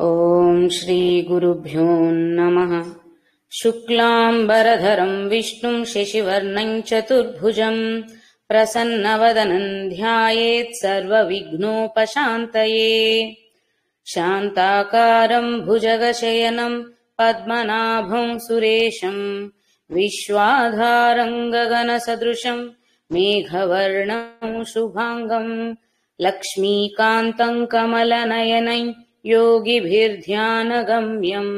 ఓం శ్రీ గురుభ్యో నమః. శుక్లాంబరధరం విష్ణుం శశివర్ణం చతుర్భుజం ప్రసన్నవదనం ధ్యాయేత్ సర్వవిఘ్నోపశాంతయే. శాంతాకారం భుజగశయనం పద్మనాభం సురేశం విశ్వాధారం గగనసదృశం మేఘవర్ణం శుభాంగం లక్ష్మీకాంతం కమలనయనం योगिभिर्ध्यानगम्यम्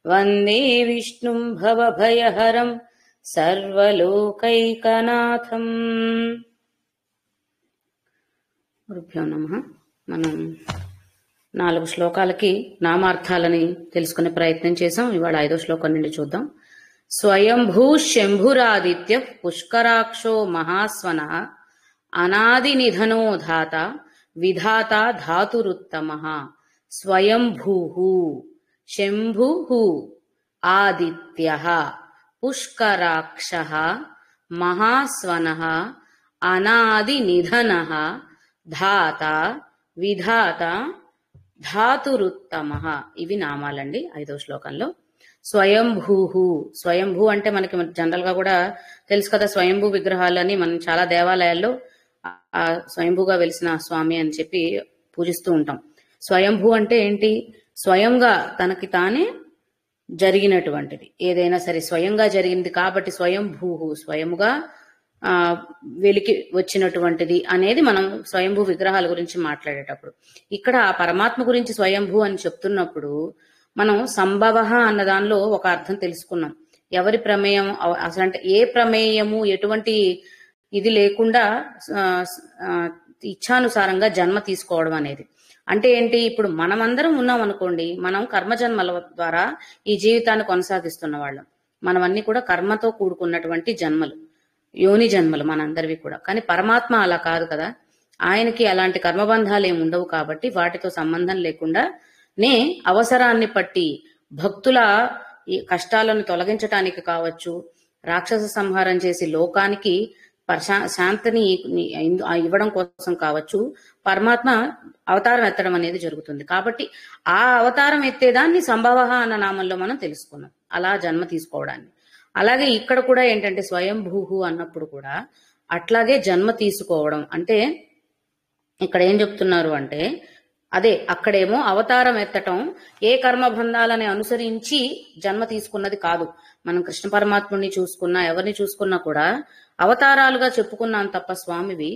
वन्दे विष्णुं भवभयहरं सर्वलोकैकनाथम्. గురుభ్యో నమః. మనం 4 శ్లోకాలకి నామార్థాలని తెలుసుకునే ప్రయత్నం చేసాం. ఇవాళ 5వ శ్లోకం నుండి చూద్దాం. స్వయంభూ శంభురాదిత్య పుష్కరాక్షో మహాస్వనః అనాది నిధనో ధాత విధాత ధాతురుత్తమః. స్వయంభూః శంభుః ఆదిత్యః పుష్కరాక్షః మహాస్వనః అనాది నిధనః ధాత విధాత ధాతురుత్తమః. ఇవి నామాలండి 5వ శ్లోకంలో. స్వయంభూః, స్వయంభూ అంటే మనకి జనరల్ గా కూడా తెలుసు కదా, స్వయంభూ విగ్రహాలని మనం చాలా దేవాలయాల్లో స్వయంభూగా వెలిసిన స్వామి అని చెప్పి పూజిస్తూ ఉంటాం. స్వయంభూ అంటే ఏంటి? స్వయంగా తనకి తానే జరిగినటువంటిది ఏదైనా సరే స్వయంగా జరిగింది కాబట్టి స్వయంభూ, స్వయముగా వెలికి వచ్చినటువంటిది అనేది మనం స్వయంభూ విగ్రహాల గురించి మాట్లాడేటప్పుడు. ఇక్కడ ఆ పరమాత్మ గురించి స్వయంభూ అని చెప్తున్నప్పుడు మనం సంభవ అన్న దానిలో ఒక అర్థం తెలుసుకున్నాం. ఎవరి ప్రమేయం అసలు అంటే ఏ ప్రమేయము ఎటువంటి ఇది లేకుండా ఇచ్ఛానుసారంగా జన్మ తీసుకోవడం అనేది అంటే ఏంటి? ఇప్పుడు మనమందరం ఉన్నాం అనుకోండి, మనం కర్మజన్మల ద్వారా ఈ జీవితాన్ని కొనసాగిస్తున్న వాళ్ళం. మనమన్నీ కూడా కర్మతో కూడుకున్నటువంటి జన్మలు, యోని జన్మలు మనందరివి కూడా. కానీ పరమాత్మ అలా కాదు కదా, ఆయనకి అలాంటి కర్మబంధాలు ఏమి ఉండవు కాబట్టి వాటితో సంబంధం లేకుండా నే అవసరాన్ని బట్టి భక్తుల ఈ కష్టాలను తొలగించటానికి కావచ్చు, రాక్షస సంహారం చేసి లోకానికి శాంతిని ఇవ్వడం కోసం కావచ్చు, పరమాత్మ అవతారం ఎత్తడం అనేది జరుగుతుంది. కాబట్టి ఆ అవతారం ఎత్తేదాన్ని సంభవ అన్న నామంలో మనం తెలుసుకున్నాం, అలా జన్మ తీసుకోవడాన్ని. అలాగే ఇక్కడ కూడా ఏంటంటే స్వయంభూ అన్నప్పుడు కూడా అట్లాగే జన్మ తీసుకోవడం అంటే ఇక్కడ ఏం చెప్తున్నారు అంటే అదే అక్కడేమో అవతారం ఎత్తటం ఏ కర్మబంధాలని అనుసరించి జన్మ తీసుకున్నది కాదు. మనం కృష్ణ పరమాత్ముడిని చూసుకున్నా ఎవరిని చూసుకున్నా కూడా అవతారాలుగా చెప్పుకున్నాం తప్ప స్వామివి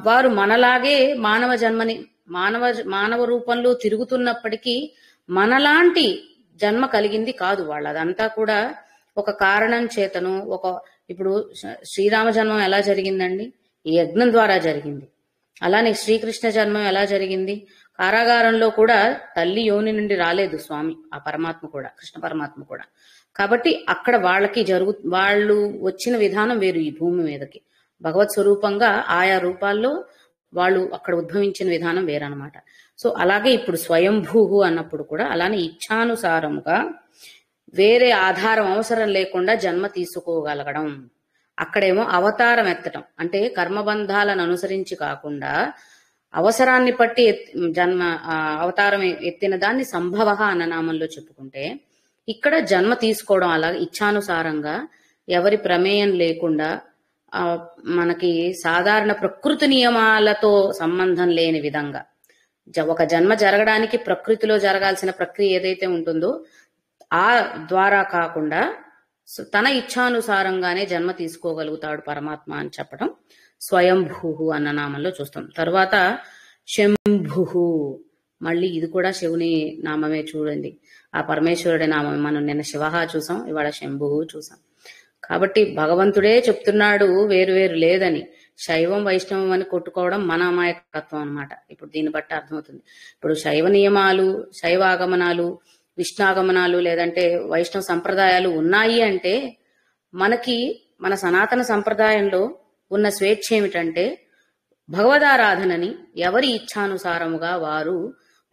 వారు మనలాగే మానవ జన్మని మానవ రూపంలో తిరుగుతున్నప్పటికీ మనలాంటి జన్మ కలిగింది కాదు వాళ్ళు. అదంతా కూడా ఒక కారణం చేతను ఇప్పుడు శ్రీరామ జన్మం ఎలా జరిగిందండి? ఈ యజ్ఞం ద్వారా జరిగింది. అలానే శ్రీకృష్ణ జన్మం ఎలా జరిగింది? కారాగారంలో కూడా తల్లి యోని నుండి రాలేదు స్వామి, ఆ పరమాత్మ కూడా, కృష్ణ పరమాత్మ కూడా. కాబట్టి అక్కడ వాళ్ళు వచ్చిన విధానం వేరు. ఈ భూమి మీదకి భగవత్ స్వరూపంగా ఆయా రూపాల్లో వాళ్ళు అక్కడ ఉద్భవించిన విధానం వేరనమాట. సో అలాగే ఇప్పుడు స్వయంభూ అన్నప్పుడు కూడా అలానే ఇచ్ఛానుసారముగా వేరే ఆధారం అవసరం లేకుండా జన్మ తీసుకోగలగడం. అక్కడేమో అవతారం ఎత్తటం అంటే కర్మబంధాలను అనుసరించి కాకుండా అవసరాన్ని బట్టి అవతారం ఎత్తిన దాన్ని సంభవ అన్న నామంలో చెప్పుకుంటే, ఇక్కడ జన్మ తీసుకోవడం అలాగే ఇచ్ఛానుసారంగా ఎవరి ప్రమేయం లేకుండా మనకి సాధారణ ప్రకృతి నియమాలతో సంబంధం లేని విధంగా ఒక జన్మ జరగడానికి ప్రకృతిలో జరగాల్సిన ప్రక్రియ ఏదైతే ఉంటుందో ఆ ద్వారా కాకుండా తన ఇచ్ఛానుసారంగానే జన్మ తీసుకోగలుగుతాడు పరమాత్మ అని చెప్పడం స్వయంభూ అన్న నామంలో చూస్తాం. తర్వాత శంభు, మళ్ళీ ఇది కూడా శివుని నామమే. చూడండి, ఆ పరమేశ్వరుడి నామమే. మనం నిన్న శివహ చూసాం, ఇవాళ శంభు చూసాం. కాబట్టి భగవంతుడే చెప్తున్నాడు వేరు లేదని. శైవం వైష్ణవం అని కొట్టుకోవడం మన అమాయకత్వం అనమాట. ఇప్పుడు దీన్ని బట్టి అర్థమవుతుంది. ఇప్పుడు శైవ నియమాలు, శైవ ఆగమనాలు, విష్ణాగమనాలు లేదంటే వైష్ణవ సంప్రదాయాలు ఉన్నాయి అంటే మనకి మన సనాతన సంప్రదాయంలో ఉన్న స్వేచ్ఛ ఏమిటంటే భగవదారాధనని ఎవరి ఇచ్ఛానుసారముగా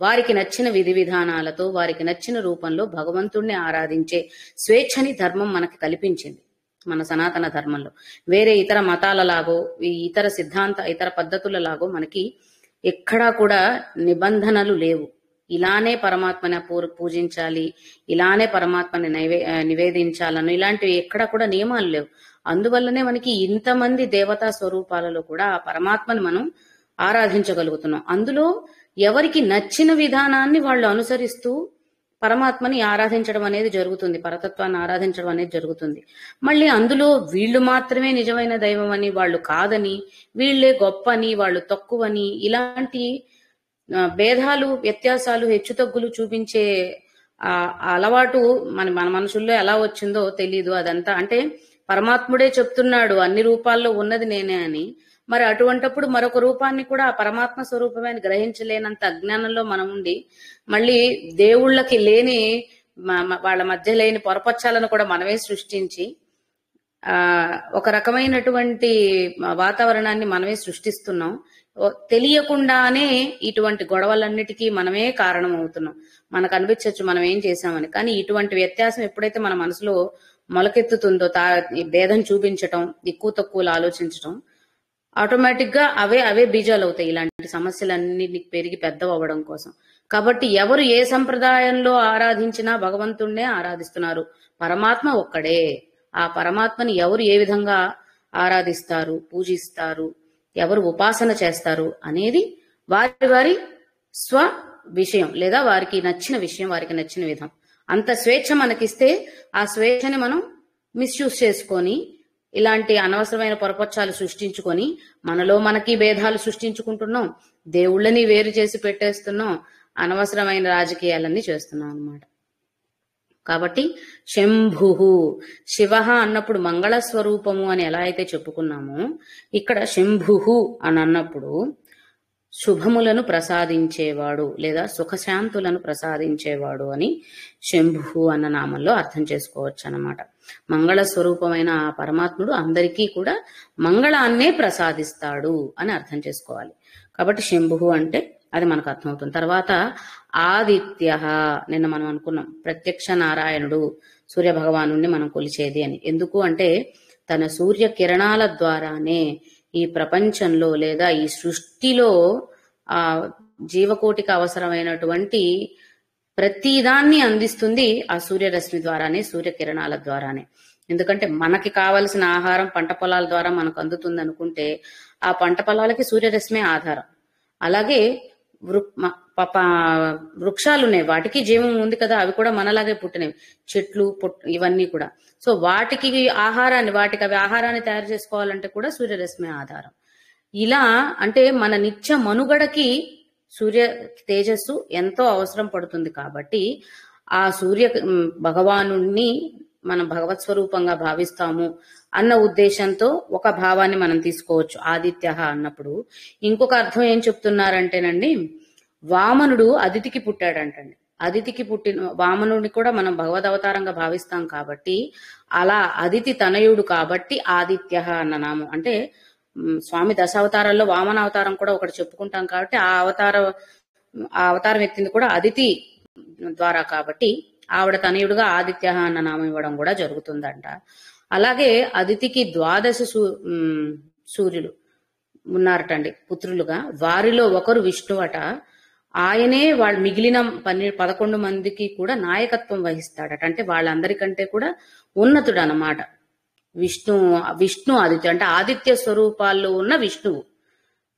వారికి నచ్చిన విధి విధానాలతో వారికి నచ్చిన రూపంలో భగవంతుణ్ణి ఆరాధించే స్వేచ్ఛని ధర్మం మనకి కల్పించింది మన సనాతన ధర్మంలో. వేరే ఇతర మతాలలాగో ఇతర పద్ధతులలాగో మనకి ఎక్కడా కూడా నిబంధనలు లేవు. ఇలానే పరమాత్మని పూజించాలి, ఇలానే పరమాత్మని నివేదించాలను ఇలాంటివి ఎక్కడ కూడా నియమాలు లేవు. అందువల్లనే మనకి ఇంతమంది దేవతా స్వరూపాలలో కూడా ఆ పరమాత్మని మనం ఆరాధించగలుగుతున్నాం. అందులో ఎవరికి నచ్చిన విధానాన్ని వాళ్ళు అనుసరిస్తూ పరమాత్మని ఆరాధించడం అనేది జరుగుతుంది, పరతత్వాన్ని ఆరాధించడం అనేది జరుగుతుంది. మళ్ళీ అందులో వీళ్ళు మాత్రమే నిజమైన దైవం అని, వాళ్ళు కాదని, వీళ్లే గొప్పని, వాళ్ళు తక్కువని, ఇలాంటి భేదాలు, వ్యత్యాసాలు, హెచ్చుతగ్గులు చూపించే అలవాటు మన మనసుల్లో ఎలా వచ్చిందో తెలీదు. అదంతా అంటే పరమాత్ముడే చెప్తున్నాడు అన్ని రూపాల్లో ఉన్నది నేనే అని. మరి అటువంటప్పుడు మరొక రూపాన్ని కూడా ఆ పరమాత్మ స్వరూపమే అని గ్రహించలేనంత అజ్ఞానంలో మనం ఉండి మళ్ళీ దేవుళ్ళకి లేని వాళ్ళ మధ్య లేని పొరపచ్చాలను కూడా మనమే సృష్టించి ఒక రకమైనటువంటి వాతావరణాన్ని మనమే సృష్టిస్తున్నాం. తెలియకుండానే ఇటువంటి గొడవలన్నిటికీ మనమే కారణం అవుతున్నాం. మనకు అనిపించవచ్చు మనం ఏం చేశామని, కానీ ఇటువంటి వ్యత్యాసం ఎప్పుడైతే మన మనసులో మొలకెత్తుతుందో, భేదం చూపించటం, ఎక్కువ తక్కువలు ఆలోచించటం, ఆటోమేటిక్ గా అవే బీజాలు అవుతాయి ఇలాంటి సమస్యలన్నీ పెరిగి పెద్దవడం కోసం. కాబట్టి ఎవరు ఏ సంప్రదాయంలో ఆరాధించినా భగవంతుణ్ణే ఆరాధిస్తున్నారు. పరమాత్మ ఒక్కడే. ఆ పరమాత్మని ఎవరు ఏ విధంగా ఆరాధిస్తారు, పూజిస్తారు, ఎవరు ఉపాసన చేస్తారు అనేది వారి వారి స్వ విషయం, లేదా వారికి నచ్చిన విషయం, వారికి నచ్చిన విధం. అంత స్వేచ్ఛ మనకిస్తే ఆ స్వేచ్ఛని మనం మిస్యూజ్ చేసుకొని ఇలాంటి అనవసరమైన పొరపచ్చాలు సృష్టించుకొని మనలో మనకి భేదాలు సృష్టించుకుంటున్నాం, దేవుళ్ళని వేరు చేసి పెట్టేస్తున్నాం, అనవసరమైన రాజకీయాలన్నీ చేస్తున్నాం అన్నమాట. కాబట్టి శంభు, శివ అన్నప్పుడు మంగళ స్వరూపము అని ఎలా అయితే చెప్పుకున్నామో, ఇక్కడ శంభు అని అన్నప్పుడు శుభములను ప్రసాదించేవాడు లేదా సుఖశాంతులను ప్రసాదించేవాడు అని శంభు అన్న నామంలో అర్థం చేసుకోవచ్చు అన్నమాట. మంగళ స్వరూపమైన ఆ పరమాత్ముడు అందరికీ కూడా మంగళాన్నే ప్రసాదిస్తాడు అని అర్థం చేసుకోవాలి. కాబట్టి శంభు అంటే అది మనకు అర్థమవుతుంది. తర్వాత ఆదిత్య, నిన్న మనం అనుకున్నాం ప్రత్యక్ష నారాయణుడు, సూర్య భగవానుడిని మనం కొలిచేది అని. ఎందుకు అంటే తన సూర్య కిరణాల ద్వారానే ఈ ప్రపంచంలో లేదా ఈ సృష్టిలో ఆ జీవకోటికి అవసరమైనటువంటి ప్రతిదాన్ని అందిస్తుంది ఆ సూర్యరశ్మి ద్వారానే, సూర్యకిరణాల ద్వారానే. ఎందుకంటే మనకి కావలసిన ఆహారం పంట పొలాల ద్వారా మనకు అందుతుంది అనుకుంటే ఆ పంట పొలాలకి సూర్యరశ్మే ఆధారం. అలాగే వృక్షాలు ఉన్నాయి, వాటికి జీవం ఉంది కదా, అవి కూడా మనలాగే పుట్టినవి, చెట్లు ఇవన్నీ కూడా. సో వాటికి అవి ఆహారాన్ని తయారు చేసుకోవాలంటే కూడా సూర్యరశ్మి ఆధారం. ఇలా అంటే మన నిత్య మనుగడకి సూర్య తేజస్సు ఎంతో అవసరం పడుతుంది. కాబట్టి ఆ సూర్య భగవానుణ్ణి మనం భగవత్ స్వరూపంగా భావిస్తాము అన్న ఉద్దేశంతో ఒక భావాన్ని మనం తీసుకోవచ్చు ఆదిత్య అన్నప్పుడు. ఇంకొక అర్థం ఏం చెప్తున్నారంటేనండి, వామనుడు అదితికి పుట్టాడంటండి. అదితికి పుట్టిన వామనుడిని కూడా మనం భగవద్ అవతారంగా భావిస్తాం కాబట్టి, అలా అదితి తనయుడు కాబట్టి ఆదిత్య అన్న నామం. అంటే స్వామి దశావతారాల్లో వామన అవతారం కూడా ఒకటి చెప్పుకుంటాం కాబట్టి ఆ అవతారం ఎత్తింది కూడా అదితి ద్వారా కాబట్టి ఆవిడ తనయుడుగా ఆదిత్య అన్న నామం ఇవ్వడం కూడా జరుగుతుందంట. అలాగే అదితికి 12 సూర్యులు ఉన్నారటండి పుత్రులుగా. వారిలో ఒకరు విష్ణువట. ఆయనే వాళ్ళ మిగిలిన 11 మందికి కూడా నాయకత్వం వహిస్తాడట. అంటే వాళ్ళందరికంటే కూడా ఉన్నతుడు అన్నమాట విష్ణు ఆదిత్య. అంటే ఆదిత్య స్వరూపాల్లో ఉన్న విష్ణువు.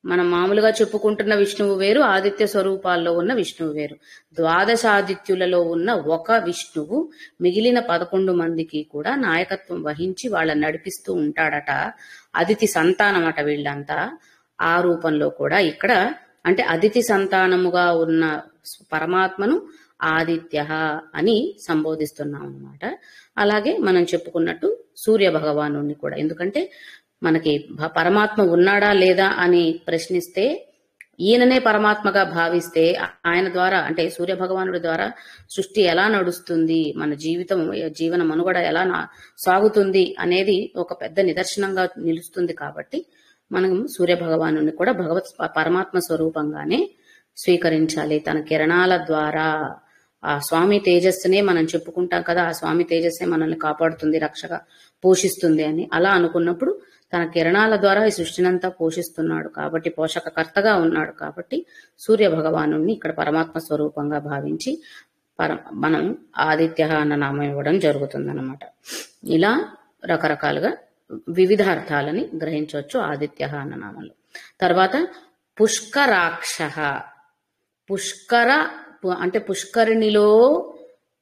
మనం మామూలుగా చెప్పుకుంటున్న విష్ణువు వేరు, ఆదిత్య స్వరూపాల్లో ఉన్న విష్ణువు వేరు. 12 ఆదిత్యులలో ఉన్న ఒక విష్ణువు మిగిలిన 11 మందికి కూడా నాయకత్వం వహించి వాళ్ళని నడిపిస్తూ ఉంటాడట. అదితి సంతానం అట వీళ్ళంతా. ఆ రూపంలో కూడా ఇక్కడ అంటే అదితి సంతానముగా ఉన్న పరమాత్మను ఆదిత్య అని సంబోధిస్తున్నాం అన్నమాట. అలాగే మనం చెప్పుకున్నట్టు సూర్య భగవాను కూడా, ఎందుకంటే మనకి పరమాత్మ ఉన్నాడా లేదా అని ప్రశ్నిస్తే ఈయననే పరమాత్మగా భావిస్తే ఆయన ద్వారా అంటే సూర్య భగవానుడి ద్వారా సృష్టి ఎలా నడుస్తుంది, మన జీవన మనుగడ ఎలా సాగుతుంది అనేది ఒక పెద్ద నిదర్శనంగా నిలుస్తుంది. కాబట్టి మనం సూర్య భగవానుని కూడా పరమాత్మ స్వరూపంగానే స్వీకరించాలి. తన కిరణాల ద్వారా ఆ స్వామి తేజస్సునే మనం చెప్పుకుంటాం కదా, ఆ స్వామి తేజస్సే మనల్ని కాపాడుతుంది, రక్షగా పోషిస్తుంది అని. అలా అనుకున్నప్పుడు తన కిరణాల ద్వారా ఈ సృష్టినంతా పోషిస్తున్నాడు కాబట్టి, పోషకకర్తగా ఉన్నాడు కాబట్టి సూర్య భగవాను ఇక్కడ పరమాత్మ స్వరూపంగా భావించి మనం ఆదిత్య అన్న నామం ఇవ్వడం జరుగుతుందన్నమాట. ఇలా రకరకాలుగా వివిధ అర్థాలని గ్రహించవచ్చు ఆదిత్య అన్న నామంలో. తర్వాత పుష్కరాక్ష. పుష్కర అంటే పుష్కరిణిలో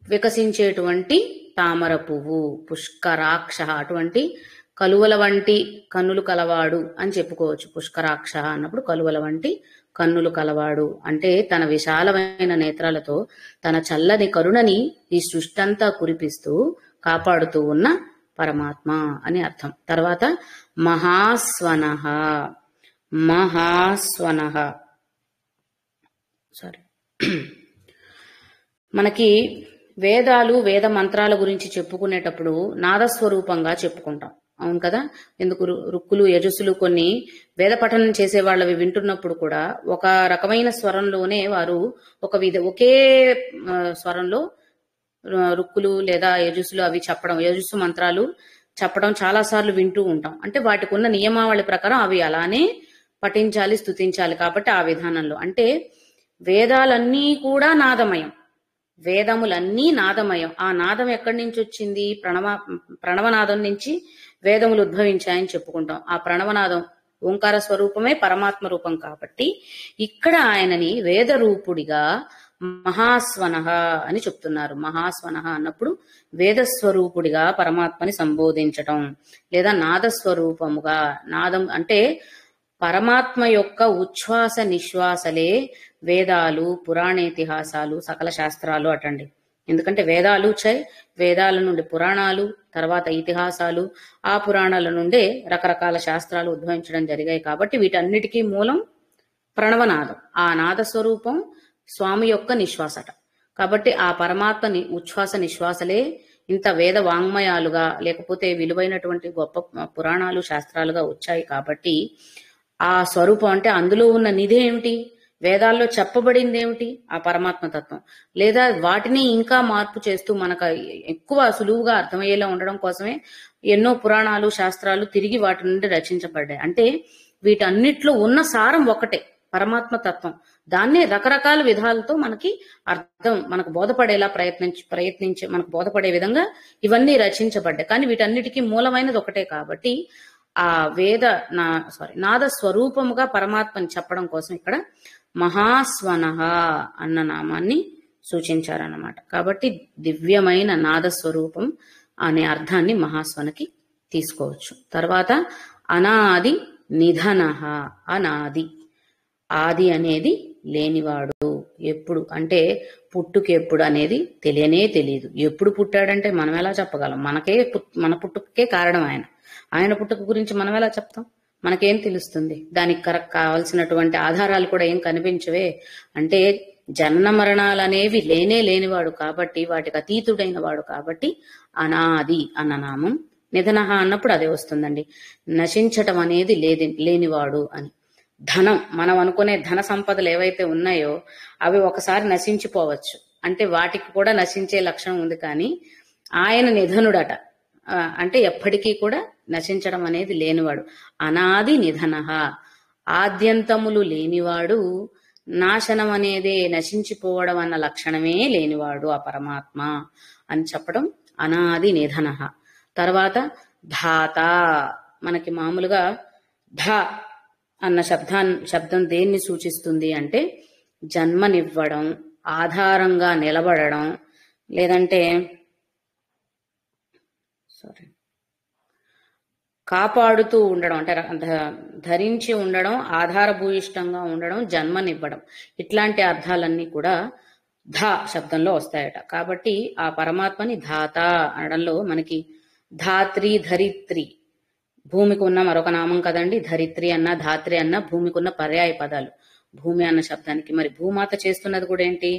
వికసించేటువంటి తామర పువ్వు. పుష్కరాక్ష అటువంటి కలువల వంటి కన్నులు కలవాడు అని చెప్పుకోవచ్చు. పుష్కరాక్ష అన్నప్పుడు కలువల వంటి కన్నులు కలవాడు అంటే తన విశాలమైన నేత్రాలతో తన చల్లని కరుణని ఈ సృష్టంతా కురిపిస్తూ కాపాడుతూ ఉన్న పరమాత్మ అని అర్థం. తర్వాత మహాస్వనః. మహాస్వనః సారీ మనకి వేదాలు వేద మంత్రాల గురించి చెప్పుకునేటప్పుడు నాదస్వరూపంగా చెప్పుకుంటాం, అవును కదా. ఎందుకు రుక్కులు యజస్సులు కొన్ని వేద పఠనం చేసే వాళ్ళవి వింటున్నప్పుడు కూడా ఒక రకమైన స్వరంలోనే వారు ఒకే స్వరంలో రుక్కులు లేదా యజస్సులు అవి చెప్పడం, యజస్సు మంత్రాలు చెప్పడం చాలా సార్లు వింటూ ఉంటాం. అంటే వాటికి ఉన్న నియమావళి ప్రకారం అవి అలానే పఠించాలి, స్తుతించాలి. కాబట్టి ఆ విధానంలో అంటే వేదాలన్నీ కూడా నాదమయం, వేదములన్నీ నాదమయం. ఆ నాదం ఎక్కడి నుంచి వచ్చింది? ప్రణవనాదం నుంచి వేదములు ఉద్భవించాయని చెప్పుకుంటాం. ఆ ప్రణవనాదం ఓంకార స్వరూపమే పరమాత్మ రూపం కాబట్టి ఇక్కడ ఆయనని వేద రూపుడిగా మహాస్వనః అని చెప్తున్నారు. మహాస్వనః అన్నప్పుడు వేదస్వరూపుడిగా పరమాత్మని సంబోధించటం లేదా నాదస్వరూపముగా. నాదం అంటే పరమాత్మ యొక్క ఉచ్ఛ్వాస నిశ్వాసలే వేదాలు, పురాణేతిహాసాలు, సకల శాస్త్రాలు అటండి. ఎందుకంటే వేదాలు వేదాల నుండి పురాణాలు, తర్వాత ఇతిహాసాలు, ఆ పురాణాల నుండే రకరకాల శాస్త్రాలు ఉద్భవించడం జరిగాయి. కాబట్టి వీటన్నిటికీ మూలం ప్రణవనాదం. ఆ నాద స్వరూపం స్వామి యొక్క నిశ్వాసట. కాబట్టి ఆ పరమాత్మని ఉచ్ఛ్వాస నిశ్వాసలే ఇంత వేద వాంగ్మయాలుగా లేకపోతే విలువైనటువంటి గొప్ప పురాణాలు శాస్త్రాలుగా వచ్చాయి. కాబట్టి ఆ స్వరూపం అంటే అందులో ఉన్న నిధి ఏమిటి? వేదాల్లో చెప్పబడింది ఏమిటి? ఆ పరమాత్మ తత్వం. లేదా వాటిని ఇంకా మార్పు చేస్తూ మనకు ఎక్కువ సులువుగా అర్థమయ్యేలా ఉండడం కోసమే ఎన్నో పురాణాలు శాస్త్రాలు తిరిగి వాటి నుండి రచించబడ్డాయి. అంటే వీటన్నిట్లో ఉన్న సారం ఒకటే, పరమాత్మ తత్వం. దాన్నే రకరకాల విధాలతో మనకి అర్థం, మనకు బోధపడేలా ప్రయత్నించి మనకు బోధపడే విధంగా ఇవన్నీ రచించబడ్డాయి. కానీ వీటన్నిటికీ మూలమైనది ఒకటే కాబట్టి ఆ నాద స్వరూపముగా పరమాత్మని చెప్పడం కోసం ఇక్కడ మహాస్వనః అన్న నామాన్ని సూచించారన్నమాట. కాబట్టి దివ్యమైన నాద స్వరూపం అనే అర్థాన్ని మహాస్వనకి తీసుకోవచ్చు. తర్వాత అనాది నిధనః. అనాది, ఆది అనేది లేనివాడు. ఎప్పుడు అంటే పుట్టుకెప్పుడు అనేది తెలియనే తెలియదు. ఎప్పుడు పుట్టాడంటే మనం ఎలా చెప్పగలం? మన పుట్టుకే కారణం ఆయన పుట్టుక గురించి మనం ఎలా చెప్తాం? మనకేం తెలుస్తుంది? దానికి కావలసినటువంటి ఆధారాలు కూడా ఏం కనిపించవే. అంటే జనన మరణాలు అనేవి లేనివాడు కాబట్టి, వాటికి అతీతుడైన వాడు కాబట్టి అనాది అన్న నామం. నిధనః అన్నప్పుడు అదే వస్తుందండి, నశించటం అనేది లేనివాడు అని. ధనం, మనం అనుకునే ధన సంపదలు ఏవైతే ఉన్నాయో అవి ఒకసారి నశించిపోవచ్చు, అంటే వాటికి కూడా నశించే లక్షణం ఉంది. కానీ ఆయన నిధనుడట, అంటే ఎప్పటికీ కూడా నశించడం అనేది లేనివాడు. అనాది నిధనః, ఆద్యంతములు లేనివాడు, నాశనం అనేది నశించిపోవడం అన్న లక్షణమే లేనివాడు ఆ పరమాత్మ అని చెప్పడం అనాది నిధనః. తర్వాత ధాత. మనకి మామూలుగా ధ అన్న శబ్దం దేన్ని సూచిస్తుంది అంటే జన్మనివ్వడం, ఆధారంగా నిలబడడం, లేదంటే కాపాడుతూ ఉండడం, అంటే ధరించి ఉండడం, ఆధారభూయిష్టంగా ఉండడం, జన్మనివ్వడం, ఇట్లాంటి అర్థాలన్నీ కూడా ధ శబ్దంలో వస్తాయట. కాబట్టి ఆ పరమాత్మని ధాత అనడంలో మనకి ధాత్రి, ధరిత్రి, భూమికి ఉన్న మరొక నామం కదండి. ధరిత్రి అన్న ధాత్రి అన్న భూమికి ఉన్న పర్యాయ పదాలు. భూమి అన్న శబ్దానికి మరి భూమాత చేస్తున్నది కూడా ఏంటి?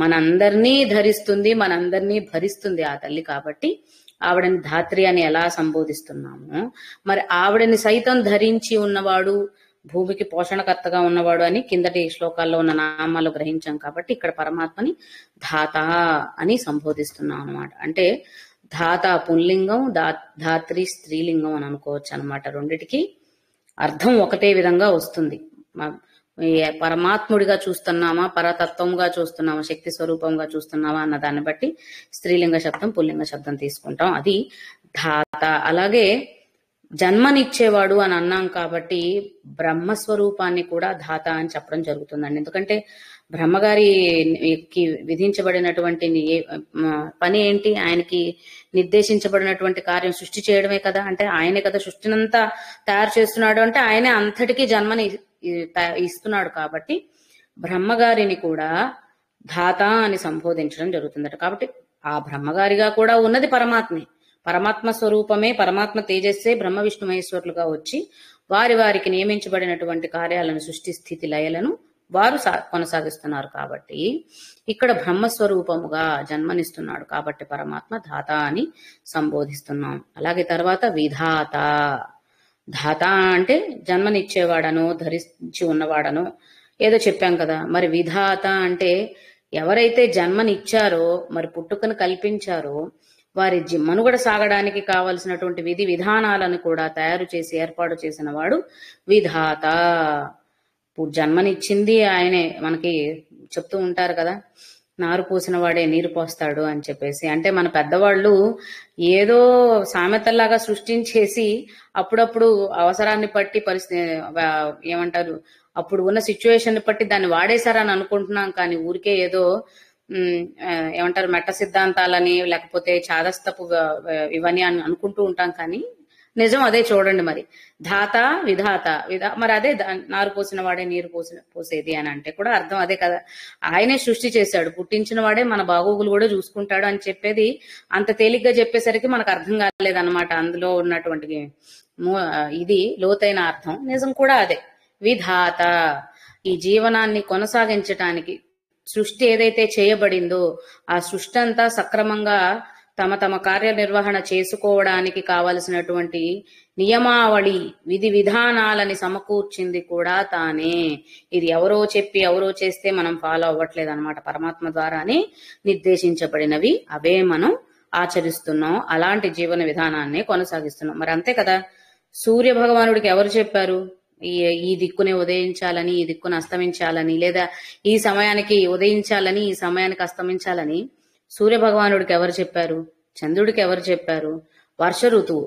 మనందరినీ ధరిస్తుంది, మనందరినీ భరిస్తుంది ఆ తల్లి. కాబట్టి ఆవిడని ధాత్రి అని ఎలా సంబోధిస్తున్నామో, మరి ఆవిడని సైతం ధరించి ఉన్నవాడు, భూమికి పోషణకర్తగా ఉన్నవాడు అని కిందటి శ్లోకాల్లో ఉన్న నామాలు గ్రహించాం. కాబట్టి ఇక్కడ పరమాత్మని ధాత అని సంబోధిస్తున్నాం అన్నమాట. అంటే ధాత పుంలింగం, ధాత్రి స్త్రీలింగం అని అనుకోవచ్చు అనమాట. రెండిటికి అర్థం ఒకటే విధంగా వస్తుంది. పరమాత్ముడిగా చూస్తున్నామా, పరతత్వంగా చూస్తున్నామా, శక్తి స్వరూపంగా చూస్తున్నామా అన్న దాన్ని బట్టి స్త్రీలింగ శబ్దం, పుల్లింగ శబ్దం తీసుకుంటాం. అది ధాత. అలాగే జన్మనిచ్చేవాడు అని అన్నాం కాబట్టి బ్రహ్మస్వరూపాన్ని కూడా ధాత అని చెప్పడం జరుగుతుందండి. ఎందుకంటే బ్రహ్మగారికి విధించబడినటువంటి పని ఏంటి? ఆయనకి నిర్దేశించబడినటువంటి కార్యం సృష్టి చేయడమే కదా. అంటే ఆయనే కదా సృష్టినంతా తయారు చేస్తున్నాడు, అంటే ఆయనే అంతటికీ జన్మని ఇస్తున్నాడు. కాబట్టి బ్రహ్మగారిని కూడా ధాత అని సంబోధించడం జరుగుతుందట. కాబట్టి ఆ బ్రహ్మగారిగా కూడా ఉన్నది పరమాత్మే. పరమాత్మ స్వరూపమే, పరమాత్మ తేజస్సే బ్రహ్మ విష్ణు మహేశ్వరులుగా వచ్చి వారికి నియమించబడినటువంటి కార్యాలను, సృష్టి స్థితి లయలను వారు కొనసాగిస్తున్నారు. కాబట్టి ఇక్కడ బ్రహ్మస్వరూపముగా జన్మనిస్తున్నాడు కాబట్టి పరమాత్మ ధాత అని సంబోధిస్తున్నాం. అలాగే తర్వాత విధాత. ధాత అంటే జన్మనిచ్చేవాడనో ధరించి ఉన్నవాడనో ఏదో చెప్పాం కదా. మరి విధాత అంటే ఎవరైతే జన్మనిచ్చారో, మరి పుట్టుకను కల్పించారో, వారి మనుగడ సాగడానికి కావలసినటువంటి విధి విధానాలను కూడా తయారు చేసి ఏర్పాటు చేసిన వాడు విధాత. జన్మనిచ్చింది ఆయనే. మనకి చెప్తూ ఉంటారు కదా, నారు పోసిన వాడే నీరు పోస్తాడు అని చెప్పేసి. అంటే మన పెద్దవాళ్ళు ఏదో సామెతల్లాగా సృష్టించేసి అప్పుడప్పుడు అవసరాన్ని బట్టి పరిస్థితి ఏమంటారు, అప్పుడు ఉన్న సిచ్యువేషన్ బట్టి దాన్ని వాడేశారని అనుకుంటున్నాం. కానీ ఊరికే ఏదో ఏమంటారు మెట్ట సిద్ధాంతాలని లేకపోతే చాదస్తపు ఇవన్నీ అని అనుకుంటూ ఉంటాం. కానీ నిజం అదే చూడండి. మరి ధాత విధాత మరి అదే నారు పోసిన వాడే నీరు పోసేది అని అంటే కూడా అర్థం అదే కదా. ఆయనే సృష్టి చేశాడు, పుట్టించిన వాడే మన బాగోగులు కూడా చూసుకుంటాడు అని చెప్పేది అంత తేలిగ్గా చెప్పేసరికి మనకు అర్థం కాలేదన్నమాట. అందులో ఉన్నటువంటి ఇది లోతైన అర్థం. నిజం కూడా అదే. విధాత ఈ జీవనాన్ని కొనసాగించటానికి సృష్టి ఏదైతే చేయబడిందో ఆ సృష్టి అంతా సక్రమంగా తమ తమ కార్యనిర్వహణ చేసుకోవడానికి కావలసినటువంటి నియమావళి, విధి విధానాలని సమకూర్చింది కూడా తానే. ఇది ఎవరో చెప్పి ఎవరో చేస్తే మనం ఫాలో అవ్వట్లేదు అనమాట. పరమాత్మ ద్వారానే నిర్దేశించబడినవి అవే మనం ఆచరిస్తున్నాం. అలాంటి జీవన విధానాన్ని కొనసాగిస్తున్నాం. మరి అంతే కదా. సూర్య భగవానుడికి ఎవరు చెప్పారు ఈ దిక్కునే ఉదయించాలని, ఈ దిక్కును అస్తమించాలని, లేదా ఈ సమయానికి ఉదయించాలని, ఈ సమయానికి అస్తమించాలని సూర్య భగవానుడికి ఎవరు చెప్పారు? చంద్రుడికి ఎవరు చెప్పారు? వర్ష ఋతువు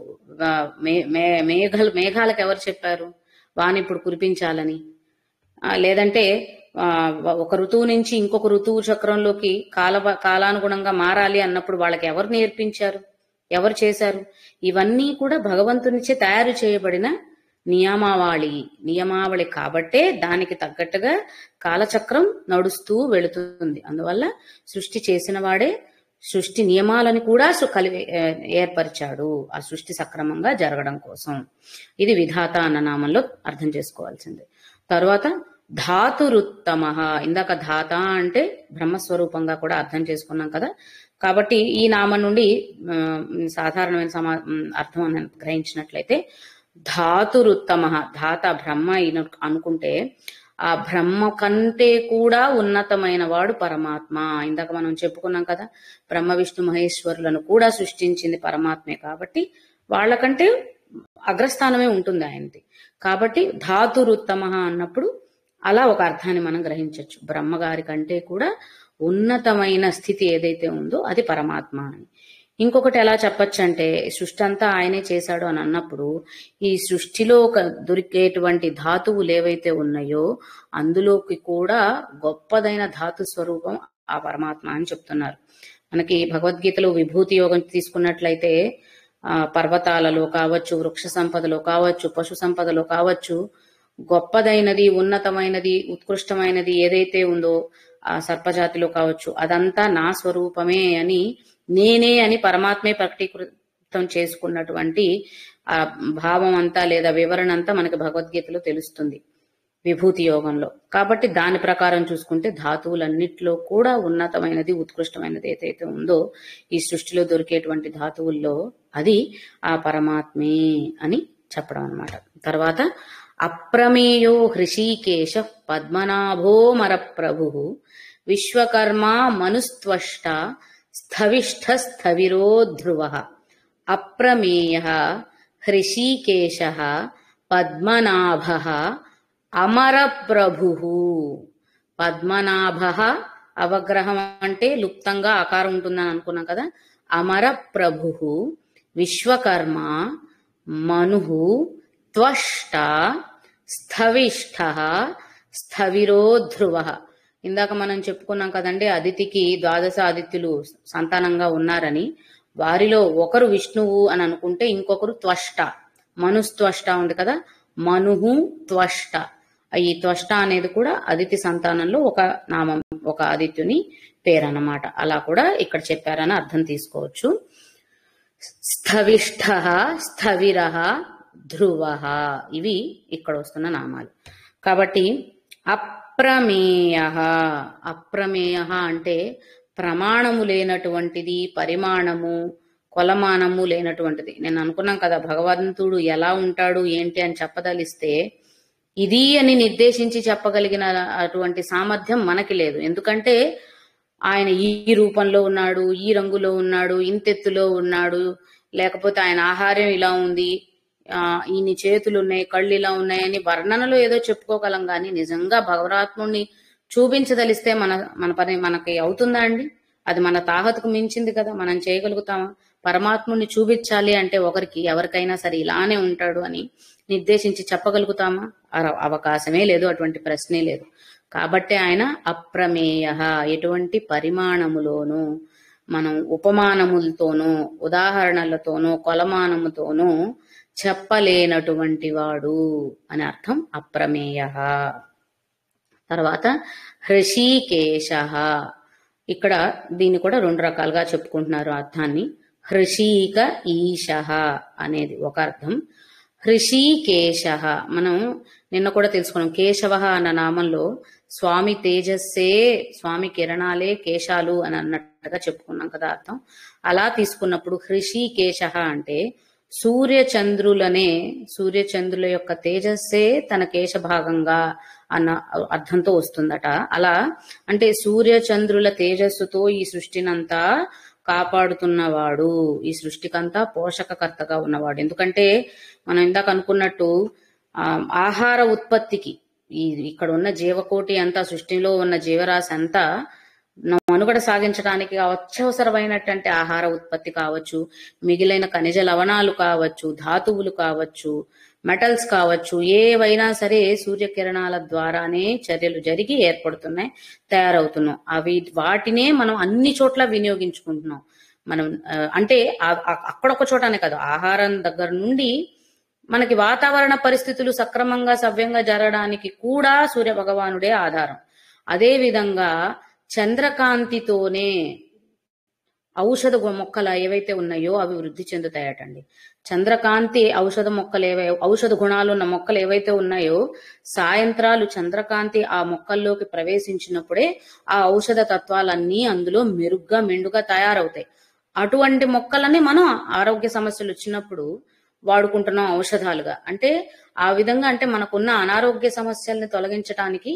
మేఘాలకు ఎవరు చెప్పారు వాని ఇప్పుడు కురిపించాలని? లేదంటే ఒక ఋతువు నుంచి ఇంకొక ఋతువు చక్రంలోకి కాలానుగుణంగా మారాలి అన్నప్పుడు వాళ్ళకి ఎవరు నేర్పించారు, ఎవరు చేశారు? ఇవన్నీ కూడా భగవంతునిచే తయారు చేయబడిన నియమావళి కాబట్టే దానికి తగ్గట్టుగా కాలచక్రం నడుస్తూ వెళుతుంది. అందువల్ల సృష్టి చేసిన వాడే సృష్టి నియమాలను కూడా ఏర్పరిచాడు ఆ సృష్టి సక్రమంగా జరగడం కోసం. ఇది విధాత అన్న నామంలో అర్థం చేసుకోవాల్సింది. తర్వాత ధాతురుత్తమ. ఇందాక ధాత అంటే బ్రహ్మస్వరూపంగా కూడా అర్థం చేసుకున్నాం కదా. కాబట్టి ఈ నామం నుండి సాధారణమైన అర్థం అని గ్రహించినట్లయితే ధాతురుత్తమ, ధాత బ్రహ్మ అనుకుంటే ఆ బ్రహ్మ కంటే కూడా ఉన్నతమైన వాడు పరమాత్మ. ఇందాక మనం చెప్పుకున్నాం కదా, బ్రహ్మ విష్ణు మహేశ్వరులను కూడా సృష్టించింది పరమాత్మే. కాబట్టి వాళ్ళకంటే అగ్రస్థానమే ఉంటుంది ఆయనది. కాబట్టి ధాతురుత్తమ అన్నప్పుడు అలా ఒక అర్థాన్ని మనం గ్రహించవచ్చు. బ్రహ్మగారి కంటే కూడా ఉన్నతమైన స్థితి ఏదైతే ఉందో అది పరమాత్మ అని. ఇంకొకటి ఎలా చెప్పచ్చు అంటే, సృష్టి అంతా ఆయనే చేశాడు అని అన్నప్పుడు ఈ సృష్టిలో దొరికేటువంటి ధాతువులు ఏవైతే ఉన్నాయో అందులోకి కూడా గొప్పదైన ధాతు స్వరూపం ఆ పరమాత్మ అని చెప్తున్నారు. మనకి భగవద్గీతలో విభూతి యోగం తీసుకున్నట్లయితే పర్వతాలలో కావచ్చు, వృక్ష సంపదలో కావచ్చు, పశు సంపదలో కావచ్చు, గొప్పదైనది, ఉన్నతమైనది, ఉత్కృష్టమైనది ఏదైతే ఉందో ఆ సర్పజాతిలో కావచ్చు, అదంతా నా స్వరూపమే అని, నేనే అని పరమాత్మే ప్రకటీకృతం చేసుకున్నటువంటి ఆ భావం అంతా లేదా వివరణ అంతా మనకి భగవద్గీతలో తెలుస్తుంది విభూతి యోగంలో. కాబట్టి దాని ప్రకారం చూసుకుంటే ధాతువులన్నిట్లో కూడా ఉన్నతమైనది, ఉత్కృష్టమైనది ఏదైతే ఉందో ఈ సృష్టిలో దొరికేటువంటి ధాతువుల్లో అది ఆ పరమాత్మే అని చెప్పడం అన్నమాట. తర్వాత అప్రమేయో హృషీకేశ పద్మనాభో మర ప్రభు విశ్వకర్మ మనుస్త్వష్ట స్థవిష్ఠస్థవిరో ధ్రువః అప్రమేయః హృషీకేశః పద్మనాభః అమరప్రభుః. పద్మనాభః అవగ్రహం అంటే లుప్తంగా ఆకారం ఉంటుందని అనుకున్నాం కదా. అమరప్రభుః విశ్వకర్మ మనుః త్వష్ట స్థవిష్ఠః స్థవిరో ధ్రువః. ఇందాక మనం చెప్పుకున్నాం కదండి, అదితికి ద్వాదశ ఆదిత్యులు సంతానంగా ఉన్నారని. వారిలో ఒకరు విష్ణువు అని అనుకుంటే ఇంకొకరు త్వష్ట, మనుస్త్వష్ట ఉంది కదా, మనుహు త్వష్ట. ఈ త్వష్ట అనేది కూడా అదితి సంతానంలో ఒక నామం, ఒక ఆదిత్యుని పేరన్నమాట. అలా కూడా ఇక్కడ చెప్పారని అర్థం తీసుకోవచ్చు. స్థవిష్ఠః స్థవిరః ధ్రువః ఇవి ఇక్కడ వస్తున్న నామాలు. కాబట్టి అప్రమేయః, అప్రమేయః అంటే ప్రమాణము లేనటువంటిది, పరిమాణము కొలమానము లేనటువంటిది. నేను అనుకున్నాం కదా, భగవంతుడు ఎలా ఉంటాడు ఏంటి అని చెప్పదలిస్తే ఇది అని నిర్దేశించి చెప్పగలిగిన అటువంటి సామర్థ్యం మనకి లేదు. ఎందుకంటే ఆయన ఈ రూపంలో ఉన్నాడు, ఈ రంగులో ఉన్నాడు, ఇంతెత్తులో ఉన్నాడు, లేకపోతే ఆయన ఆహారం ఇలా ఉంది, ఈయన చేతులు ఉన్నాయి, కళ్ళు ఇలా ఉన్నాయని వర్ణనలో ఏదో చెప్పుకోగలం కానీ నిజంగా భగవరాత్ముడిని చూపించదలిస్తే మన పని మనకి అవుతుందా అండి? అది మన తాహతుకు మించింది కదా, మనం చేయగలుగుతామా? పరమాత్ముడిని చూపించాలి అంటే ఒకరికి ఎవరికైనా సరే ఇలానే ఉంటాడు అని నిర్దేశించి చెప్పగలుగుతామా? అవకాశమే లేదు, అటువంటి ప్రశ్నే లేదు. కాబట్టి ఆయన అప్రమేయ, ఎటువంటి పరిమాణములోనూ మనం ఉపమానములతోనూ ఉదాహరణలతోనూ కొలమానముతోనూ చెప్పలేనటువంటి వాడు అని అర్థం అప్రమేయ. తర్వాత హృషీకేశ, ఇక్కడ దీన్ని కూడా రెండు రకాలుగా చెప్పుకుంటున్నారు అర్థాన్ని. హృషీక ఈశ అనేది ఒక అర్థం. హృషీకేశ మనం నిన్న కూడా తెలుసుకున్నాం. కేశవ అన్న నామంలో స్వామి తేజస్సే, స్వామి కిరణాలే కేశాలు అని అన్నట్టుగా చెప్పుకున్నాం కదా అర్థం. అలా తీసుకున్నప్పుడు హృషీకేశ అంటే సూర్యచంద్రుల యొక్క తేజస్సే తన కేశ భాగంగా అన్న అర్థంతో వస్తుందట. అలా అంటే సూర్యచంద్రుల తేజస్సుతో ఈ సృష్టినంతా కాపాడుతున్నవాడు, ఈ సృష్టికంతా పోషకకర్తగా ఉన్నవాడు. ఎందుకంటే మనం ఇందాక అనుకున్నట్టు ఆహార ఉత్పత్తికి ఇక్కడ ఉన్న జీవకోటి అంతా, సృష్టిలో ఉన్న జీవరాశి అంతా మనుగడ సాగించడానికి అత్యవసరమైనటువంటి ఆహార ఉత్పత్తి కావచ్చు, మిగిలిన ఖనిజ లవణాలు కావచ్చు, ధాతువులు కావచ్చు, మెటల్స్ కావచ్చు, ఏవైనా సరే సూర్యకిరణాల ద్వారానే చర్యలు జరిగి ఏర్పడుతున్నాయి, తయారవుతున్నాం. వాటినే మనం అన్ని చోట్ల వినియోగించుకుంటున్నాం. మనం అంటే అక్కడొక చోటనే కాదు, ఆహారం దగ్గర నుండి మనకి వాతావరణ పరిస్థితులు సక్రమంగా సవ్యంగా జరగడానికి కూడా సూర్య భగవానుడే ఆధారం. అదే విధంగా చంద్రకాంతితోనే ఔషధ మొక్కలు ఏవైతే ఉన్నాయో అవి వృద్ధి చెందుతాయటండి. చంద్రకాంతి ఔషధ గుణాలు ఉన్న మొక్కలు ఏవైతే ఉన్నాయో సాయంత్రాలు చంద్రకాంతి ఆ మొక్కల్లోకి ప్రవేశించినప్పుడే ఆ ఔషధ తత్వాలన్నీ అందులో మెరుగ్గా మెండుగా తయారవుతాయి. అటువంటి మొక్కలని మనం ఆరోగ్య సమస్యలు వచ్చినప్పుడు వాడుకుంటున్నాం ఔషధాలుగా. అంటే ఆ విధంగా అంటే మనకున్న అనారోగ్య సమస్యల్ని తొలగించడానికి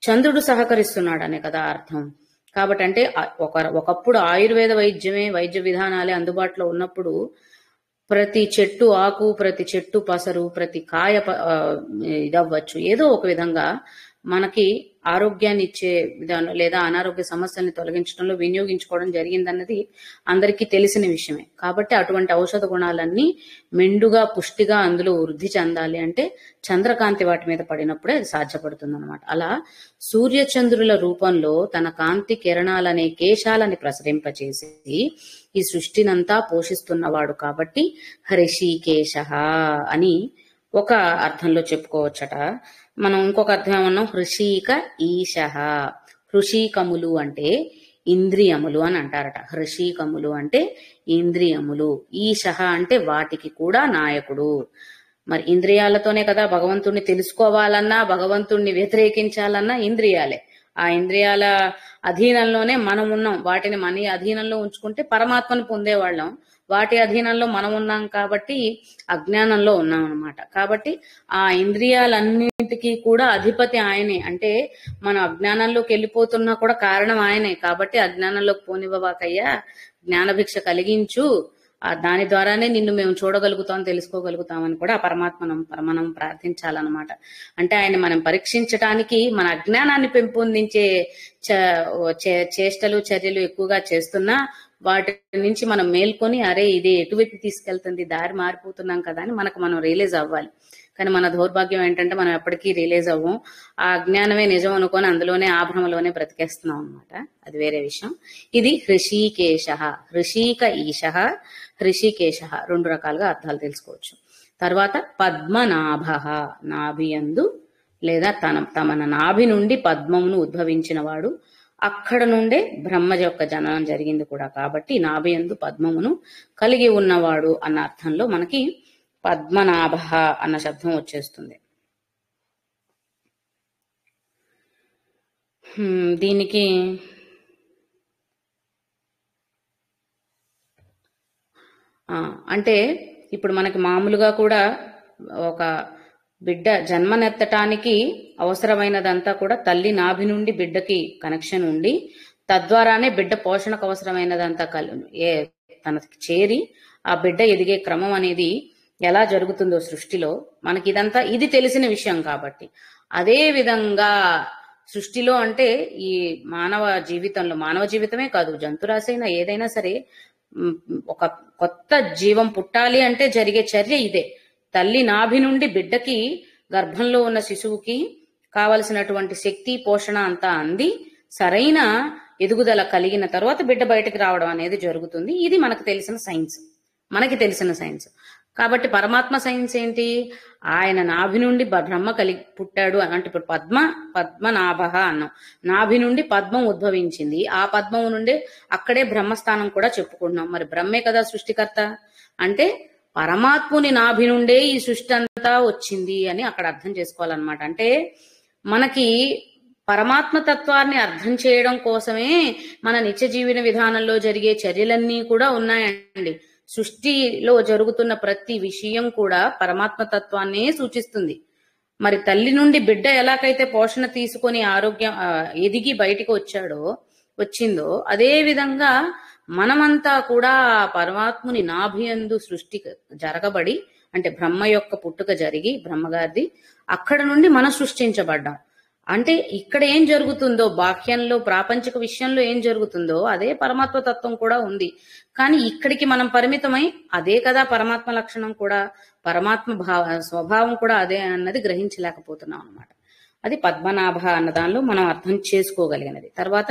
చంద్రుడు సహకరిస్తున్నాడనే కదా అర్థం. కాబట్టి అంటే ఒకప్పుడు ఆయుర్వేద వైద్య విధానాలే అందుబాటులో ఉన్నప్పుడు ప్రతి చెట్టు ఆకు, ప్రతి చెట్టు పసరు, ప్రతి కాయ ఇదవ్వచ్చు, ఏదో ఒక విధంగా మనకి ఆరోగ్యాన్ని ఇచ్చే విధానం లేదా అనారోగ్య సమస్యల్ని తొలగించడంలో వినియోగించుకోవడం జరిగిందన్నది అందరికీ తెలిసిన విషయమే. కాబట్టి అటువంటి ఔషధ గుణాలన్నీ మెండుగా పుష్టిగా అందులో వృద్ధి చెందాలి అంటే చంద్రకాంతి వాటి మీద పడినప్పుడే అది సాధ్యపడుతుంది అనమాట. అలా సూర్యచంద్రుల రూపంలో తన కాంతి కిరణాలనే కేశాలని ప్రసరింపచేసి ఈ సృష్టినంతా పోషిస్తున్నవాడు కాబట్టి హృషీకేశ అని ఒక అర్థంలో చెప్పుకోవచ్చట. మనం ఇంకొక అర్థం ఏమన్నాం, హృషీక ఈశ. హృషీకములు అంటే ఇంద్రియములు అని అంటారట. హృషీకములు అంటే ఇంద్రియములు, ఈశ అంటే వాటికి కూడా నాయకుడు. మరి ఇంద్రియాలతోనే కదా భగవంతుణ్ణి తెలుసుకోవాలన్నా భగవంతుణ్ణి వ్యతిరేకించాలన్నా ఇంద్రియాలే. ఆ ఇంద్రియాల అధీనంలోనే మనం ఉన్నాం. వాటిని మన అధీనంలో ఉంచుకుంటే పరమాత్మను పొందేవాళ్ళం. వాటి అధీనంలో మనం ఉన్నాం కాబట్టి అజ్ఞానంలో ఉన్నాం అన్నమాట. కాబట్టి ఆ ఇంద్రియాలన్నింటికీ కూడా అధిపతి ఆయనే. అంటే మనం అజ్ఞానంలోకి వెళ్ళిపోతున్నా కూడా కారణం ఆయనే. కాబట్టి అజ్ఞానంలోకి పోనివ్వవాకయ్యా, జ్ఞానభిక్ష కలిగించు, దాని ద్వారానే నిన్ను మేము చూడగలుగుతాం, తెలుసుకోగలుగుతామని కూడా ఆ పరమాత్మను మనం ప్రార్థించాలన్నమాట. అంటే ఆయన మనం పరీక్షించడానికి మన అజ్ఞానాన్ని పెంపొందించే చేష్టలు చర్యలు ఎక్కువగా చేస్తున్నా వాటి నుంచి మనం మేల్కొని అరే ఇది ఎటువైపు తీసుకెళ్తుంది, దారి మారిపోతున్నాం కదా అని మనకు మనం రియలైజ్ అవ్వాలి. కానీ మన దౌర్భాగ్యం ఏంటంటే మనం ఎప్పటికీ రియలైజ్ అవ్వం. ఆ అజ్ఞానమే నిజం అనుకొని అందులోనే ఆ భ్రమలోనే బ్రతికేస్తున్నాం అనమాట. అది వేరే విషయం. ఇది హృషీకేశ, హృషీక ఈశ, హృషికేశ, 2 రకాలుగా అర్థాలు తెలుసుకోవచ్చు. తర్వాత పద్మనాభ, నాభియందు లేదా తమ నాభి నుండి పద్మమును ఉద్భవించిన వాడు, అక్కడ నుండే బ్రహ్మ యొక్క జననం జరిగింది కూడా. కాబట్టి నాభియందు పద్మమును కలిగి ఉన్నవాడు అన్న అర్థంలో మనకి పద్మనాభ అన్న శబ్దం వచ్చేస్తుంది. దీనికి అంటే ఇప్పుడు మనకి మామూలుగా కూడా ఒక బిడ్డ జన్మనెత్తటానికి అవసరమైనదంతా కూడా తల్లి నాభి నుండి బిడ్డకి కనెక్షన్ ఉండి, తద్వారానే బిడ్డ పోషణకు అవసరమైనదంతా తనకి చేరి ఆ బిడ్డ ఎదిగే క్రమం అనేది ఎలా జరుగుతుందో సృష్టిలో మనకి ఇది తెలిసిన విషయం. కాబట్టి అదే విధంగా సృష్టిలో అంటే ఈ మానవ జీవితమే కాదు, జంతురాశి అయినా ఏదైనా సరే ఒక కొత్త జీవం పుట్టాలి అంటే జరిగే చర్య ఇదే. తల్లి నాభి నుండి బిడ్డకి, గర్భంలో ఉన్న శిశువుకి కావలసినటువంటి శక్తి పోషణ అంతా అంది సరైన ఎదుగుదల కలిగిన తర్వాత బిడ్డ బయటకు రావడం అనేది జరుగుతుంది. ఇది మనకు తెలిసిన సైన్స్. కాబట్టి పరమాత్మ సైన్స్ ఏంటి? ఆయన నాభి నుండి బ్రహ్మ పుట్టాడు అంటే ఇప్పుడు పద్మనాభ అన్నాం. నాభి నుండి పద్మం ఉద్భవించింది. ఆ పద్మం నుండి అక్కడే బ్రహ్మస్థానం కూడా చెప్పుకుంటున్నాం. మరి బ్రహ్మే కదా సృష్టికర్త. అంటే పరమాత్ముని నాభి నుండే ఈ సృష్టి అంతా వచ్చింది అని అక్కడ అర్థం చేసుకోవాలన్నమాట. అంటే మనకి పరమాత్మ తత్వాన్ని అర్థం చేయడం కోసమే మన నిత్య జీవన విధానంలో జరిగే చర్యలన్నీ కూడా ఉన్నాయండి. సృష్టిలో జరుగుతున్న ప్రతి విషయం కూడా పరమాత్మ తత్వాన్నే సూచిస్తుంది. మరి తల్లి నుండి బిడ్డ ఎలాగైతే పోషణ తీసుకొని ఆరోగ్యం ఎదిగి బయటికి వచ్చిందో అదే విధంగా మనమంతా కూడా పరమాత్ముని నాభియందు సృష్టి జరగబడి, అంటే బ్రహ్మ యొక్క పుట్టుక జరిగి బ్రహ్మగారిది, అక్కడ నుండి మనం సృష్టించబడ్డాం. అంటే ఇక్కడ ఏం జరుగుతుందో బాహ్యంలో ప్రాపంచిక విషయంలో ఏం జరుగుతుందో అదే పరమాత్మ తత్వం కూడా ఉంది. కానీ ఇక్కడికి మనం పరిమితమై అదే కదా పరమాత్మ లక్షణం కూడా, పరమాత్మ స్వభావం కూడా అదే అన్నది గ్రహించలేకపోతున్నాం అన్నమాట. అది పద్మనాభ అన్న దానిలో మనం అర్థం చేసుకోగలిగినది. తర్వాత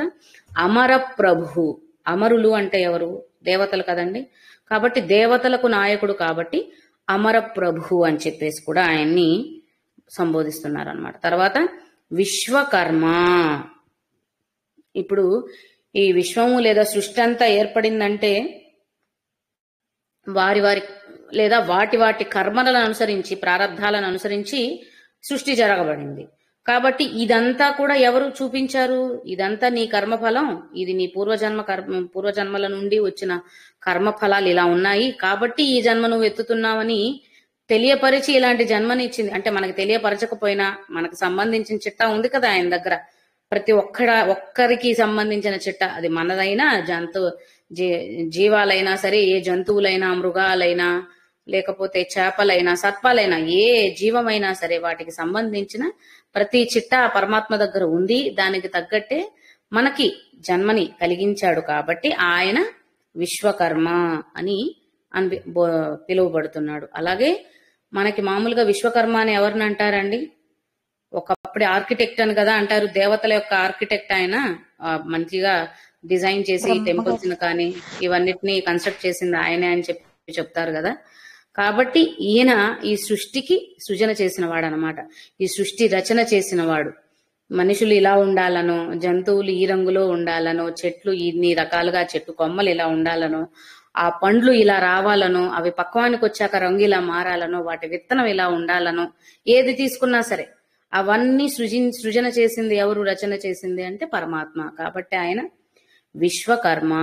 అమర ప్రభు, అమరులు అంటే ఎవరు? దేవతలు కదండి. కాబట్టి దేవతలకు నాయకుడు కాబట్టి అమర ప్రభు అని చెప్పేసి కూడా ఆయన్ని సంబోధిస్తున్నారు అన్నమాట. తర్వాత విశ్వకర్మ, ఇప్పుడు ఈ విశ్వము లేదా సృష్టి అంతా ఏర్పడిందంటే వారి లేదా వాటి కర్మలను అనుసరించి, ప్రారబ్ధాలను అనుసరించి సృష్టి జరగబడింది. కాబట్టి ఇదంతా కూడా ఎవరు చూపించారు? ఇదంతా నీ కర్మఫలం, ఇది నీ పూర్వజన్మల నుండి వచ్చిన కర్మఫలాలు ఇలా ఉన్నాయి, కాబట్టి ఈ జన్మ నువ్వు ఎత్తుతున్నావని తెలియపరిచి ఇలాంటి జన్మని ఇచ్చింది. అంటే మనకి తెలియపరచకపోయినా మనకు సంబంధించిన చిట్టా ఉంది కదా ఆయన దగ్గర. ప్రతి ఒక్కరికి సంబంధించిన చిట్టా, అది మనదైనా జీవాలైనా సరే, ఏ జంతువులైనా, మృగాలైనా, లేకపోతే చేపలైనా, సర్పాలైనా, ఏ జీవమైనా సరే వాటికి సంబంధించిన ప్రతి చిట్టా పరమాత్మ దగ్గర ఉంది. దానికి తగ్గట్టే మనకి జన్మని కలిగించాడు కాబట్టి ఆయన విశ్వకర్మ అని పిలువబడుతున్నాడు. అలాగే మనకి మామూలుగా విశ్వకర్మ అని ఎవరిని అంటారండి? ఒకప్పుడు ఆర్కిటెక్ట్ అని కదా అంటారు. దేవతల యొక్క ఆర్కిటెక్ట్ ఆయన, మంచిగా డిజైన్ చేసి టెంపుల్స్ కానీ ఇవన్నిటిని కన్స్ట్రక్ట్ చేసింది ఆయనే అని చెప్తారు కదా. కాబట్టి ఈయన ఈ సృష్టికి సృజన చేసిన వాడు అనమాట. ఈ సృష్టి రచన చేసిన వాడు. మనుషులు ఇలా ఉండాలనో, జంతువులు ఈ రంగులో ఉండాలనో, చెట్లు ఇన్ని రకాలుగా చెట్టు కొమ్మలు ఇలా ఉండాలనో, ఆ పండ్లు ఇలా రావాలనో, అవి పక్వానికి వచ్చాక రంగు ఇలా మారాలనో, వాటి విత్తనం ఇలా ఉండాలనో, ఏది తీసుకున్నా సరే అవన్నీ సృజన చేసింది ఎవరు, రచన చేసింది అంటే పరమాత్మ. కాబట్టి ఆయన విశ్వకర్మ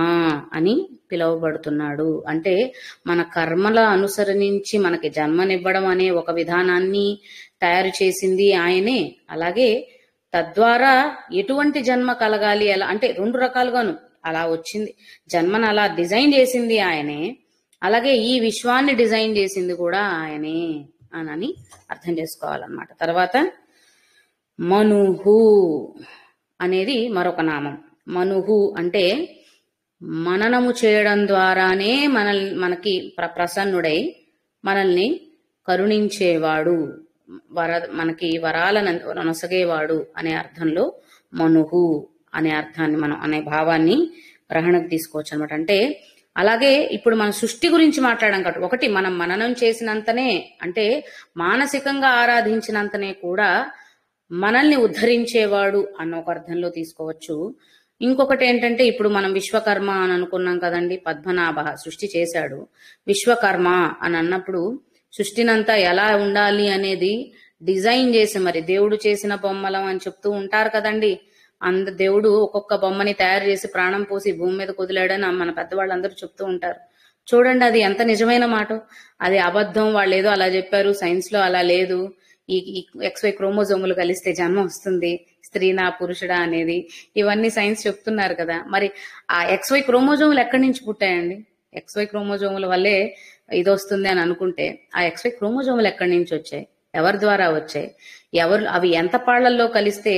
అని పిలువబడుతున్నాడు. అంటే మన కర్మల అనుసరించి మనకి జన్మనివ్వడం అనే ఒక విధానాన్ని తయారు చేసింది ఆయనే. అలాగే తద్వారా ఎటువంటి జన్మ కలగాలి ఎలా అంటే 2 రకాలుగాను అలా వచ్చింది, జన్మను అలా డిజైన్ చేసింది ఆయనే. అలాగే ఈ విశ్వాన్ని డిజైన్ చేసింది కూడా ఆయనే అని అర్థం చేసుకోవాలన్నమాట. తర్వాత మనుహు అనేది మరొక నామం. మనుహు అంటే మననము చేయడం ద్వారానే మనకి ప్రసన్నుడై మనల్ని కరుణించేవాడు, మనకి వరాలను నొసగేవాడు అనే అర్థంలో మనుహు అనే అర్థాన్ని మనం అనే భావాన్ని గ్రహణకు తీసుకోవచ్చు అనమాట. అంటే అలాగే ఇప్పుడు మనం సృష్టి గురించి మాట్లాడడం కాబట్టి ఒకటి మనం మననం చేసినంతనే అంటే మానసికంగా ఆరాధించినంతనే కూడా మనల్ని ఉద్ధరించేవాడు అన్న ఒక అర్థంలో తీసుకోవచ్చు. ఇంకొకటి ఏంటంటే ఇప్పుడు మనం విశ్వకర్మ అని అనుకున్నాం కదండి, పద్మనాభ సృష్టి చేశాడు. విశ్వకర్మ అని అన్నప్పుడు సృష్టినంతా ఎలా ఉండాలి అనేది డిజైన్ చేసి మరి దేవుడు చేసిన బొమ్మలం అని చెప్తూ ఉంటారు కదండి. దేవుడు ఒక్కొక్క బొమ్మని తయారు చేసి ప్రాణం పోసి భూమి మీద కుదిలాడని మన పెద్దవాళ్ళందరూ చెప్తూ ఉంటారు. చూడండి అది ఎంత నిజమైన మాట. అది అబద్ధం, వాళ్ళు ఏదో అలా చెప్పారు, సైన్స్ లో అలా లేదు. ఈ XY క్రోమోజోములు కలిస్తే జన్మ వస్తుంది, స్త్రీనా పురుషుడా అనేది ఇవన్నీ సైన్స్ చెప్తున్నారు కదా. మరి ఆ XY క్రోమోజోములు ఎక్కడి నుంచి పుట్టాయండి? XY క్రోమోజోముల వల్లే ఇది వస్తుంది అని అనుకుంటే ఆ XY క్రోమోజోములు ఎక్కడి నుంచి వచ్చాయి, ఎవరి ద్వారా వచ్చాయి, అవి ఎంత పాళ్లల్లో కలిస్తే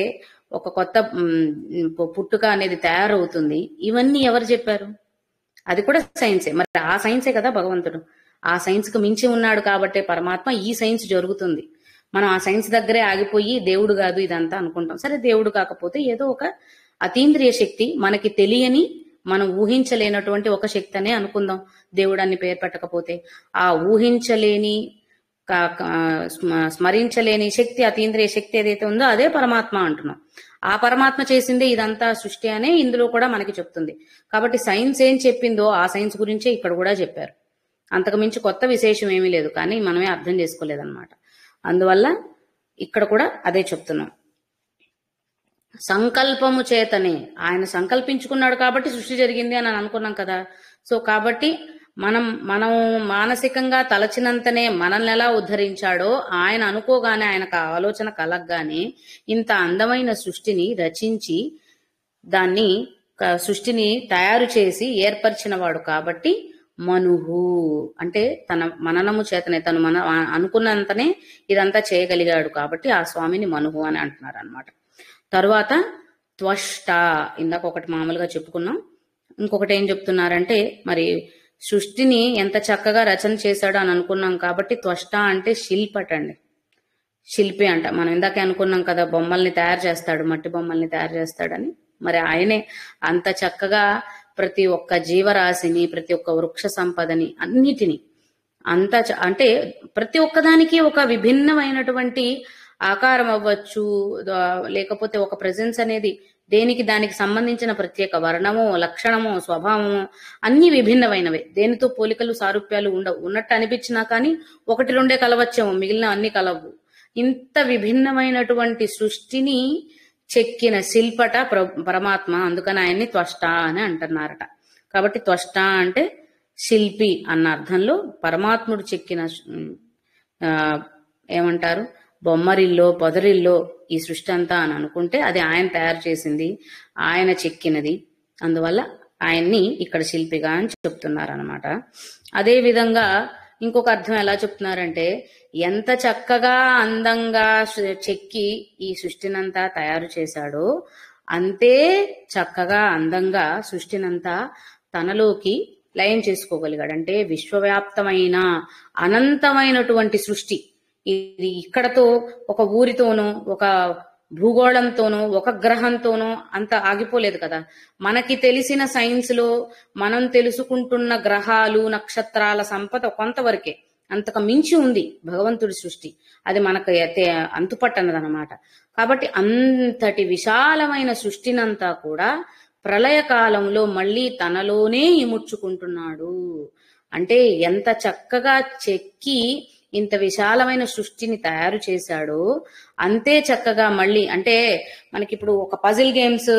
ఒక కొత్త పుట్టుక అనేది తయారవుతుంది, ఇవన్నీ ఎవరు చెప్పారు? అది కూడా సైన్సే. మరి ఆ సైన్సే కదా భగవంతుడు. ఆ సైన్స్ కు మించి ఉన్నాడు కాబట్టి పరమాత్మ ఈ సైన్స్ జరుగుతుంది. మనం ఆ సైన్స్ దగ్గరే ఆగిపోయి దేవుడు కాదు ఇదంతా అనుకుంటాం. సరే దేవుడు కాకపోతే ఏదో ఒక అతీంద్రియ శక్తి, మనకి తెలియని మనం ఊహించలేనటువంటి ఒక శక్తి అనే అనుకుందాం. దేవుడు అని పేరు పెట్టకపోతే ఆ ఊహించలేని స్మరించలేని శక్తి, అతీంద్రియ శక్తి ఏదైతే ఉందో అదే పరమాత్మ అంటున్నాం. ఆ పరమాత్మ చేసిందే ఇదంతా సృష్టి అనే ఇందులో కూడా మనకి చెప్తుంది. కాబట్టి సైన్స్ ఏం చెప్పిందో ఆ సైన్స్ గురించే ఇక్కడ కూడా చెప్పారు. అంతకు మించి కొత్త విశేషం ఏమీ లేదు, కానీ మనమే అర్థం చేసుకోలేదన్నమాట. అందువల్ల ఇక్కడ కూడా అదే చెప్తున్నాం. సంకల్పము చేతనే ఆయన సంకల్పించుకున్నాడు కాబట్టి సృష్టి జరిగింది అని అనుకున్నాం కదా. సో కాబట్టి మనం మానసికంగా తలచినంతనే మనల్ని ఎలా ఉద్ధరించాడో ఆయన అనుకోగానే, ఆయనకు ఆలోచన కలగగానే ఇంత అందమైన సృష్టిని రచించి దాన్ని సృష్టిని తయారు చేసి ఏర్పరిచిన వాడు కాబట్టి మనుహు అంటే తన మననము చేతనే తను అనుకున్నంతనే ఇదంతా చేయగలిగాడు కాబట్టి ఆ స్వామిని మనుహు అని అంటున్నారు అనమాట. తరువాత త్వష్ట, ఇందాక ఒకటి మామూలుగా చెప్పుకున్నాం. ఇంకొకటి ఏం చెప్తున్నారంటే మరి సృష్టిని ఎంత చక్కగా రచన చేశాడు అని అనుకున్నాం కాబట్టి త్వష్ట అంటే శిల్పటండి, శిల్పి అంట. మనం ఇందాకే అనుకున్నాం కదా బొమ్మల్ని తయారు చేస్తాడు, మట్టి బొమ్మల్ని తయారు చేస్తాడని. మరి ఆయనే అంత చక్కగా ప్రతి ఒక్క జీవరాశిని, ప్రతి ఒక్క వృక్ష సంపదని అన్నిటినీ అంటే ప్రతి ఒక్కదానికి ఒక విభిన్నమైనటువంటి ఆకారం అవ్వచ్చు, లేకపోతే ఒక ప్రెజెన్స్ అనేది దేనికి దానికి సంబంధించిన ప్రత్యేక వర్ణము, లక్షణము, స్వభావము అన్ని విభిన్నమైనవే. దేనితో పోలికలు సారూప్యాలు ఉండవు. ఉన్నట్టు అనిపించినా కానీ 1-2 కలవచ్చేమో, మిగిలిన అన్ని కలవు. ఇంత విభిన్నమైనటువంటి సృష్టిని చెక్కిన శిల్పట పరమాత్మ. అందుకని ఆయన్ని త్వష్ట అని అంటున్నారట. కాబట్టి త్వష్ట అంటే శిల్పి అన్న అర్థంలో పరమాత్ముడు చెక్కిన ఏమంటారు బొమ్మరిల్లో పొదరిల్లో ఈ సృష్టి అంతా అని అనుకుంటే అది ఆయన తయారు చేసింది, ఆయన చెక్కినది. అందువల్ల ఆయన్ని ఇక్కడ శిల్పిగా అని చెప్తున్నారు అనమాట. అదే విధంగా ఇంకొక అర్థం ఎలా చెప్తున్నారంటే ఎంత చక్కగా అందంగా చెక్కి ఈ సృష్టినంతా తయారు చేశాడో అంతే చక్కగా అందంగా సృష్టినంతా తనలోకి లయం చేసుకోగలిగాడు. అంటే విశ్వవ్యాప్తమైన అనంతమైనటువంటి సృష్టి ఇది ఇక్కడతో ఒక ఊరితోనో ఒక భూగోళంతోనో ఒక గ్రహంతోనో అంత ఆగిపోలేదు కదా. మనకి తెలిసిన సైన్స్ లో మనం తెలుసుకుంటున్న గ్రహాలు నక్షత్రాల సంపద కొంతవరకే, అంతకు మించి ఉంది భగవంతుడి సృష్టి. అది మనకు అంతుపట్టనదనమాట. కాబట్టి అంతటి విశాలమైన సృష్టినంతా కూడా ప్రళయకాలంలో మళ్ళీ తనలోనే ఇముడ్చుకుంటున్నాడు. అంటే ఎంత చక్కగా చెక్కి ఇంత విశాలమైన సృష్టిని తయారు చేశాడో అంతే చక్కగా మళ్ళీ అంటే మనకిప్పుడు ఒక పజిల్ గేమ్స్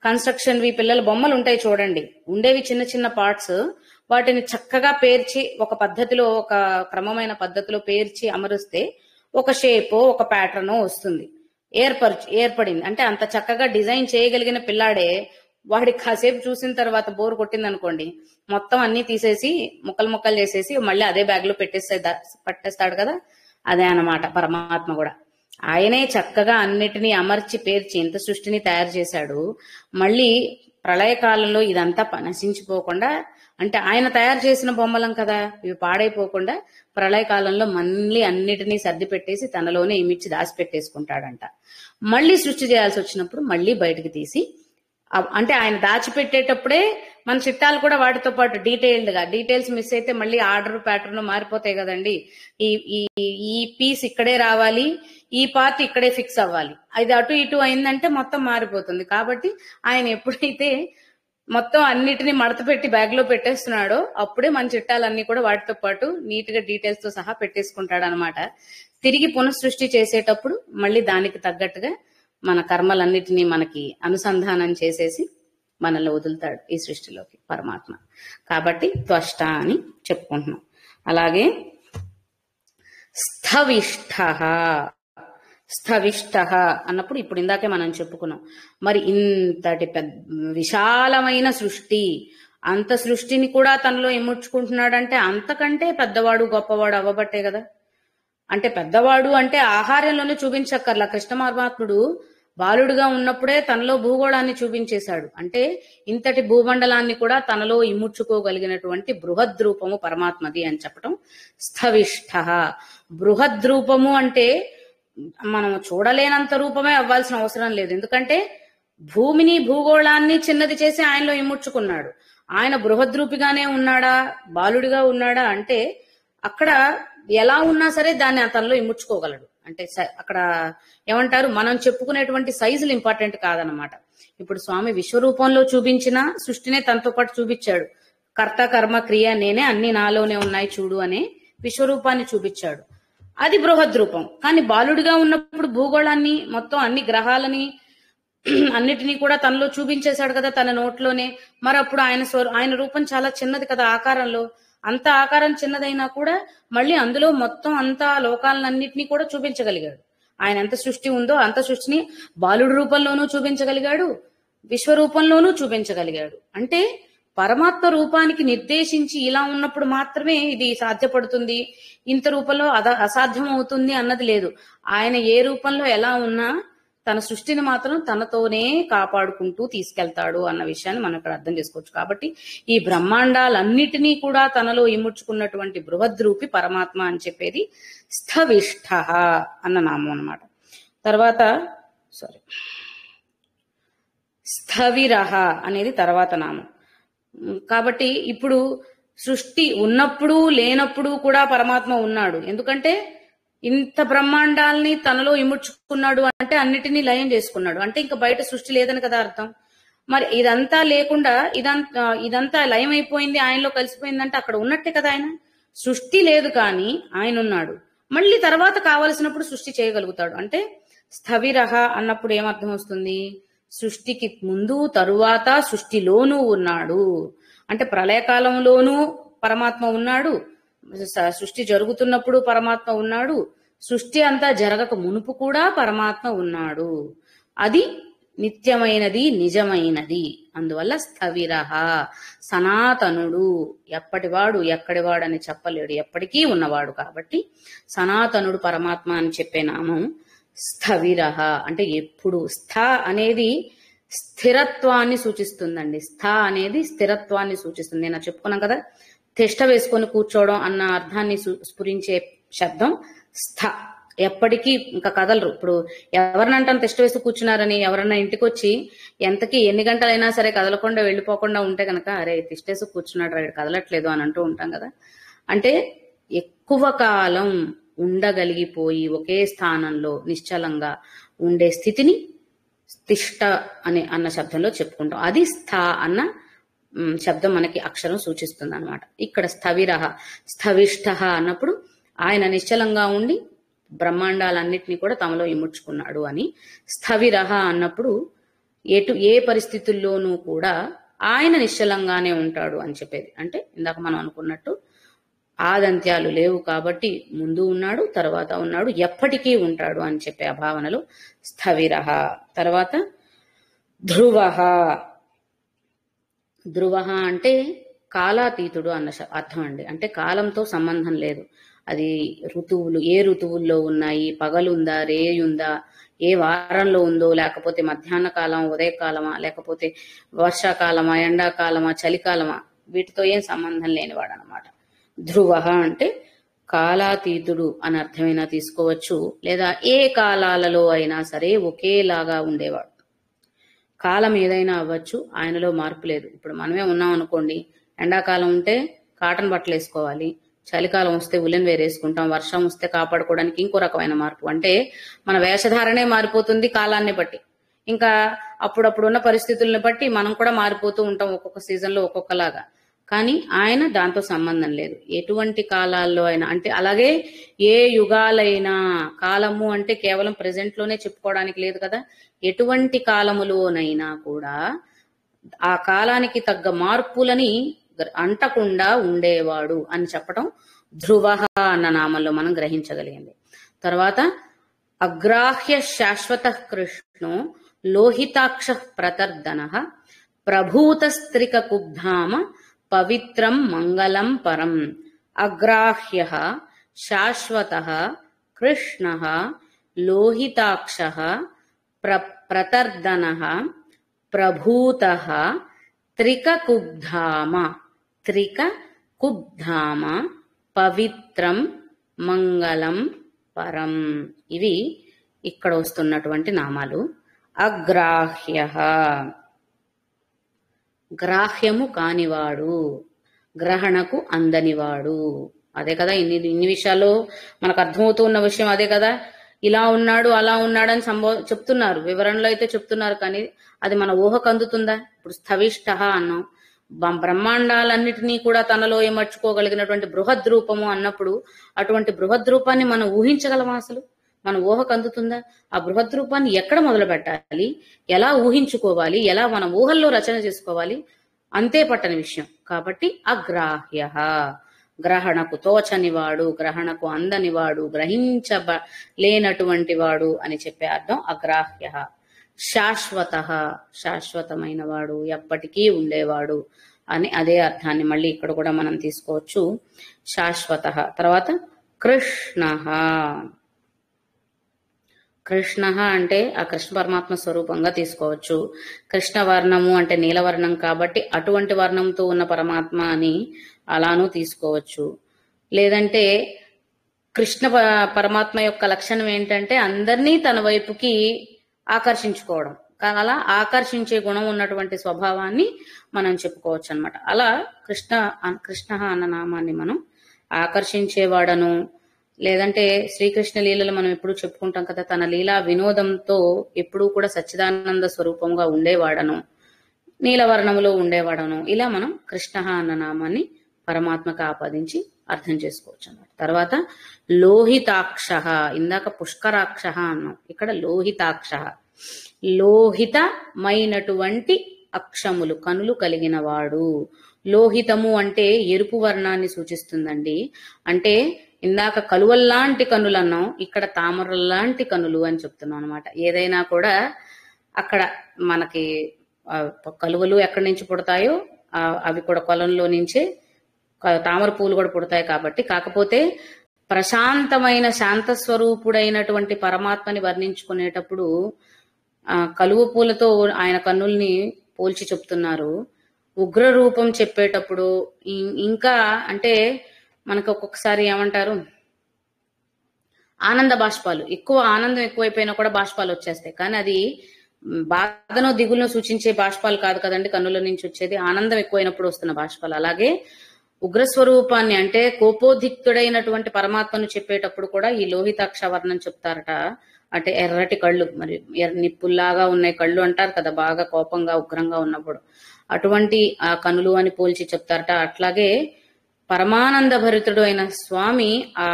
కన్స్ట్రక్షన్ పిల్లల బొమ్మలు ఉంటాయి చూడండి, ఉండేవి చిన్న చిన్న పార్ట్స్, వాటిని చక్కగా పేర్చి ఒక పద్ధతిలో ఒక క్రమమైన పద్ధతిలో పేర్చి అమరుస్తే ఒక షేప్ ఒక ప్యాటర్న్ వస్తుంది, ఏర్పడింది. అంటే అంత చక్కగా డిజైన్ చేయగలిగిన పిల్లాడే వాడికి కాసేపు చూసిన తర్వాత బోర్ కొట్టింది అనుకోండి, మొత్తం అన్ని తీసేసి ముక్కలు ముక్కలు చేసేసి మళ్ళీ అదే బ్యాగ్ లో పట్టేస్తాడు కదా. అదే అన్నమాట పరమాత్మ కూడా. ఆయనే చక్కగా అన్నిటినీ అమర్చి పేర్చి ఇంత సృష్టిని తయారు చేశాడు. మళ్ళీ ప్రళయకాలంలో ఇదంతా నశించిపోకుండా, అంటే ఆయన తయారు చేసిన బొమ్మలం కదా, ఇవి పాడైపోకుండా ప్రళయకాలంలో మళ్ళీ అన్నిటినీ సర్ది పెట్టేసి తనలోనే ఇమిచ్చి దాచిపెట్టేసుకుంటాడంట. మళ్ళీ సృష్టి చేయాల్సి వచ్చినప్పుడు మళ్ళీ బయటకు తీసి, అంటే ఆయన దాచిపెట్టేటప్పుడే మన చిట్టాలు కూడా వాటితో పాటు డీటెయిల్స్ మిస్ అయితే మళ్ళీ ఆర్డర్ ప్యాటర్న్ మారిపోతాయి కదండి. ఈ పీస్ ఇక్కడే రావాలి, ఈ పార్ట్ ఇక్కడే ఫిక్స్ అవ్వాలి, అది అటు ఇటు అయిందంటే మొత్తం మారిపోతుంది. కాబట్టి ఆయన ఎప్పుడైతే మొత్తం అన్నిటిని మడత పెట్టి బ్యాగ్ లో పెట్టేస్తున్నాడో అప్పుడే మన చిట్టాలన్నీ కూడా వాటితో పాటు నీట్ గా డీటెయిల్స్ తో సహా పెట్టేసుకుంటాడు అనమాట. తిరిగి పునఃసృష్టి చేసేటప్పుడు మళ్ళీ దానికి తగ్గట్టుగా మన కర్మలన్నిటినీ మనకి అనుసంధానం చేసేసి మనల్ని వదులుతాడు ఈ సృష్టిలోకి పరమాత్మ. కాబట్టి త్వష్ట అని చెప్పుకుంటున్నాం. అలాగే స్థవిష్ట అన్నప్పుడు ఇప్పుడు ఇందాకే మనం చెప్పుకున్నాం. మరి ఇంతటి విశాలమైన సృష్టి, అంత సృష్టిని కూడా తనలో ఇముడ్చుకుంటున్నాడంటే అంతకంటే పెద్దవాడు గొప్పవాడు అవ్వబట్టే కదా. అంటే పెద్దవాడు అంటే ఆహార్యంలోనే చూపించక్కర్లా. కృష్ణ పరమాత్ముడు బాలుడుగా ఉన్నప్పుడే తనలో భూగోళాన్ని చూపించేశాడు. అంటే ఇంతటి భూమండలాన్ని కూడా తనలో ఇముడ్చుకోగలిగినటువంటి బృహద్రూపము పరమాత్మది అని చెప్పటం స్థవిష్ట. బృహద్రూపము అంటే మనం చూడలేనంత రూపమే అవ్వాల్సిన అవసరం లేదు. ఎందుకంటే భూమిని భూగోళాన్ని చిన్నది చేసి ఆయనలో ఇముడ్చుకున్నాడు. ఆయన బృహద్రూపిగానే ఉన్నాడా, బాలుడిగా ఉన్నాడా అంటే అక్కడ ఎలా ఉన్నా సరే దాన్ని తనలో ఇముడ్చుకోగలడు. అంటే అక్కడ ఏమంటారు, మనం చెప్పుకునేటువంటి సైజులు ఇంపార్టెంట్ కాదనమాట. ఇప్పుడు స్వామి విశ్వరూపంలో చూపించిన సృష్టినే తనతో పాటు చూపించాడు. కర్త కర్మ క్రియ నేనే, అన్ని నాలోనే ఉన్నాయి చూడు అనే విశ్వరూపాన్ని చూపించాడు. అది బృహద్రూపం. కానీ బాలుడిగా ఉన్నప్పుడు భూగోళాన్ని మొత్తం అన్ని గ్రహాలని అన్నిటినీ కూడా తనలో చూపించేశాడు కదా తన నోట్లోనే. మరి అప్పుడు ఆయన రూపం చాలా చిన్నది కదా ఆకారంలో. అంత ఆకారం చిన్నదైనా కూడా మళ్ళీ అందులో మొత్తం అంతా లోకాలన్నింటినీ కూడా చూపించగలిగాడు. ఆయన ఎంత సృష్టి ఉందో అంత సృష్టిని బాలుడి రూపంలోనూ చూపించగలిగాడు, విశ్వరూపంలోనూ చూపించగలిగాడు. అంటే పరమాత్మ రూపానికి నిర్దేశించి ఇలా ఉన్నప్పుడు మాత్రమే ఇది సాధ్యపడుతుంది, ఇంత రూపంలో అసాధ్యం అవుతుంది అన్నది లేదు. ఆయన ఏ రూపంలో ఎలా ఉన్నా తన సృష్టిని మాత్రం తనతోనే కాపాడుకుంటూ తీసుకెళ్తాడు అన్న విషయాన్ని మనం ఇక్కడ అర్థం చేసుకోవచ్చు. కాబట్టి ఈ బ్రహ్మాండాలన్నిటినీ కూడా తనలో ఇముడ్చుకున్నటువంటి బృహద్రూపి పరమాత్మ అని చెప్పేది స్థవిష్ఠ అన్న నామం అన్నమాట. తర్వాత స్థవిరః అనేది తర్వాత నామం. కాబట్టి ఇప్పుడు సృష్టి ఉన్నప్పుడు లేనప్పుడు కూడా పరమాత్మ ఉన్నాడు. ఎందుకంటే ఇంత బ్రహ్మాండాల్ని తనలో ఇముడ్చుకున్నాడు అంటే అన్నిటినీ లయం చేసుకున్నాడు అంటే ఇంకా బయట సృష్టి లేదని కదా అర్థం. మరి ఇదంతా లేకుండా ఇదంతా లయం అయిపోయింది, ఆయనలో కలిసిపోయిందంటే అక్కడ ఉన్నట్టే కదా. ఆయన సృష్టి లేదు కానీ ఆయన ఉన్నాడు. మళ్ళీ తర్వాత కావలసినప్పుడు సృష్టి చేయగలుగుతాడు. అంటే స్థవిరః అన్నప్పుడు ఏమర్థం వస్తుంది, సృష్టికి ముందు తరువాత సృష్టిలోనూ ఉన్నాడు. అంటే ప్రళయకాలంలోనూ పరమాత్మ ఉన్నాడు, సృష్టి జరుగుతున్నప్పుడు పరమాత్మ ఉన్నాడు, సృష్టి అంతా జరగక మునుపు కూడా పరమాత్మ ఉన్నాడు. అది నిత్యమైనది, నిజమైనది. అందువల్ల స్థవిరః, సనాతనుడు, ఎప్పటివాడు ఎక్కడివాడు అని చెప్పలేడు, ఎప్పటికీ ఉన్నవాడు. కాబట్టి సనాతనుడు పరమాత్మ అని చెప్పే నామం స్థవిరః. అంటే ఎప్పుడు. స్థ అనేది స్థిరత్వాన్ని సూచిస్తుందండి. స్థ అనేది స్థిరత్వాన్ని సూచిస్తుంది. నేను చెప్పుకున్నాం కదా, తిష్ట వేసుకొని కూర్చోవడం అన్న అర్థాన్ని స్ఫురించే శబ్దం స్థ. ఎప్పటికీ ఇంకా కదలరు. ఇప్పుడు ఎవరినంటాను తిష్ట వేసి కూర్చున్నారని, ఎవరన్నా ఇంటికి వచ్చి ఎంతకి ఎన్ని గంటలైనా సరే కదలకుండా వెళ్ళిపోకుండా ఉంటే కనుక అరే తిష్టేసి కూర్చున్నాడు రైడ్ కదలట్లేదు అని అంటూ ఉంటాం కదా. అంటే ఎక్కువ కాలం ఉండగలిగిపోయి ఒకే స్థానంలో నిశ్చలంగా ఉండే స్థితిని తిష్ట అన్న శబ్దంలో చెప్పుకుంటాం. అది స్థ అన్న శబ్దం మనకి అక్షరం సూచిస్తుంది అనమాట. ఇక్కడ స్థవిరః, స్థవిష్ఠ అన్నప్పుడు ఆయన నిశ్చలంగా ఉండి బ్రహ్మాండాలన్నిటినీ కూడా తమలో ఇముడ్చుకున్నాడు అని. స్థవిరహ అన్నప్పుడు ఏ పరిస్థితుల్లోనూ కూడా ఆయన నిశ్చలంగానే ఉంటాడు అని చెప్పేది. అంటే ఇందాక మనం అనుకున్నట్టు ఆదంత్యాలు లేవు కాబట్టి ముందు ఉన్నాడు, తర్వాత ఉన్నాడు, ఎప్పటికీ ఉంటాడు అని చెప్పే ఆ భావనలు స్థవిరహ. తర్వాత ధ్రువః. ధ్రువః అంటే కాలాతీతుడు అన్న అర్థం అండి. అంటే కాలంతో సంబంధం లేదు. అది ఋతువులు ఏ ఋతువుల్లో ఉన్నాయి, పగలుందా, రేయుందా, ఏ వారంలో ఉందో, లేకపోతే మధ్యాహ్న కాలం, ఉదయకాలమా, లేకపోతే వర్షాకాలమా, ఎండాకాలమా, చలికాలమా, వీటితో ఏం సంబంధం లేనివాడు అనమాట. ధ్రువః అంటే కాలాతీతుడు అని అర్థమైనా తీసుకోవచ్చు, లేదా ఏ కాలాలలో అయినా సరే ఒకేలాగా ఉండేవాడు. కాలం ఏదైనా అవ్వచ్చు, ఆయనలో మార్పు లేదు. ఇప్పుడు మనమే ఉన్నాం అనుకోండి, ఎండాకాలం ఉంటే కాటన్ బట్టలు వేసుకోవాలి, చలికాలం వస్తే ఉలెన్ వేరేసుకుంటాం, వర్షం వస్తే కాపాడుకోవడానికి ఇంకో రకమైన మార్పు. అంటే మన వేషధారణే మారిపోతుంది కాలాన్ని బట్టి. ఇంకా అప్పుడప్పుడు ఉన్న పరిస్థితులను బట్టి మనం కూడా మారిపోతూ ఉంటాం, ఒక్కొక్క సీజన్లో ఒక్కొక్కలాగా. కానీ ఆయన దాంతో సంబంధం లేదు, ఎటువంటి కాలాల్లో అయినా. అంటే అలాగే ఏ యుగాలైనా, కాలము అంటే కేవలం ప్రెసెంట్ లోనే చెప్పుకోవడానికి లేదు కదా, ఎటువంటి కాలములోనైనా కూడా ఆ కాలానికి తగ్గ మార్పులని అంటకుండా ఉండేవాడు అని చెప్పడం ధ్రువః అన్న నామంలో మనం గ్రహించగలిగింది. తర్వాత అగ్రాహ్య శాశ్వత కృష్ణో లోహితాక్ష ప్రతర్దనః ప్రభూతస్త్రిక కుబ్ధామ పవిత్రం మంగళం పరం. అగ్రాహ్యః శాశ్వతః కృష్ణః లోహితాక్షః ప్రతర్దనః ప్రభూతః త్రికకుబ్ధామ. త్రికకుబ్ధామ పవిత్రం మంగళం పరం. ఇవి ఇక్కడ వస్తున్నటువంటి నామాలు. అగ్రాహ్యః గ్రాహ్యము కానివాడు, గ్రహణకు అందనివాడు. అదే కదా, ఇన్ని విషయాలు మనకు అర్థమవుతూ ఉన్న విషయం అదే కదా. ఇలా ఉన్నాడు, అలా ఉన్నాడని చెప్తున్నారు, వివరణలో అయితే చెప్తున్నారు, కానీ అది మన ఊహకు అందుతుందా? ఇప్పుడు స్థవిష్ట అన్నాం, బ్రహ్మాండాలన్నిటినీ కూడా తనలో ఏమర్చుకోగలిగినటువంటి బృహద్రూపము అన్నప్పుడు అటువంటి బృహద్రూపాన్ని మనం ఊహించగలమా? అసలు మన ఊహకు అందుతుందా? ఆ బృహద్రూపాన్ని ఎక్కడ మొదలు పెట్టాలి, ఎలా ఊహించుకోవాలి, ఎలా మన ఊహల్లో రచన చేసుకోవాలి, అంతే పట్టని విషయం. కాబట్టి అగ్రాహ్యః గ్రహణకు తోచనివాడు, గ్రహణకు అందనివాడు, గ్రహించలేనటువంటి వాడు అని చెప్పే అర్థం అగ్రాహ్యః. శాశ్వతః శాశ్వతమైన వాడు, ఎప్పటికీ ఉండేవాడు అని అదే అర్థాన్ని మళ్ళీ ఇక్కడ కూడా మనం తీసుకోవచ్చు, శాశ్వతః. తర్వాత కృష్ణః. కృష్ణ అంటే ఆ కృష్ణ పరమాత్మ స్వరూపంగా తీసుకోవచ్చు. కృష్ణ వర్ణము అంటే నీలవర్ణం కాబట్టి అటువంటి వర్ణంతో ఉన్న పరమాత్మ అని అలానూ తీసుకోవచ్చు. లేదంటే కృష్ణ పరమాత్మ యొక్క లక్షణం ఏంటంటే అందరినీ తన వైపుకి ఆకర్షించుకోవడం. అలా ఆకర్షించే గుణం ఉన్నటువంటి స్వభావాన్ని మనం చెప్పుకోవచ్చు అనమాట. అలా కృష్ణ అన్న నామాన్ని మనం ఆకర్షించేవాడను, లేదంటే శ్రీకృష్ణ లీలలు మనం ఎప్పుడు చెప్పుకుంటాం కదా, తన లీలా వినోదంతో ఎప్పుడూ కూడా సచ్చిదానంద స్వరూపంగా ఉండేవాడను, నీలవర్ణములో ఉండేవాడను, ఇలా మనం కృష్ణ అన్న నామాన్ని పరమాత్మకు ఆపాదించి అర్థం చేసుకోవచ్చు అన్నమాట. తర్వాత లోహితాక్ష. ఇందాక పుష్కరాక్ష అన్నాం, ఇక్కడ లోహితాక్ష. లోహితమైనటువంటి అక్షములు, కనులు కలిగిన వాడు. లోహితము అంటే ఎరుపు వర్ణాన్ని సూచిస్తుందండి. అంటే ఇందాక కలువల్లాంటి కనులు అన్నాం, ఇక్కడ తామరల్లాంటి కనులు అని చెప్తున్నాం అనమాట. ఏదైనా కూడా అక్కడ మనకి కలువలు ఎక్కడి నుంచి పుడతాయో అవి కూడా కొలంలో నుంచే తామర పూలు కూడా పుడతాయి కాబట్టి. కాకపోతే ప్రశాంతమైన శాంతస్వరూపుడైనటువంటి పరమాత్మని వర్ణించుకునేటప్పుడు కలువ పూలతో ఆయన కన్నుల్ని పోల్చి చెప్తున్నారు. ఉగ్ర రూపం చెప్పేటప్పుడు ఇంకా అంటే మనకు ఒక్కొక్కసారి ఏమంటారు, ఆనంద బాష్పాలు, ఎక్కువ ఆనందం ఎక్కువైపోయినా కూడా బాష్పాలు వచ్చేస్తాయి. కానీ అది బాధను దిగులను సూచించే బాష్పాలు కాదు కదండి కన్నుల నుంచి వచ్చేది, ఆనందం ఎక్కువైనప్పుడు వస్తున్న బాష్పాలు. అలాగే ఉగ్రస్వరూపాన్ని అంటే కోపోద్రిక్తుడైనటువంటి పరమాత్మను చెప్పేటప్పుడు కూడా ఈ లోహితాక్ష వర్ణం చెప్తారట. అంటే ఎర్రటి కళ్ళు, మరి నిప్పుల్లాగా ఉన్నాయి కళ్ళు అంటారు కదా, బాగా కోపంగా ఉగ్రంగా ఉన్నప్పుడు అటువంటి ఆ కనులు అని పోల్చి చెప్తారట. అట్లాగే పరమానంద భరితుడు అయిన స్వామి ఆ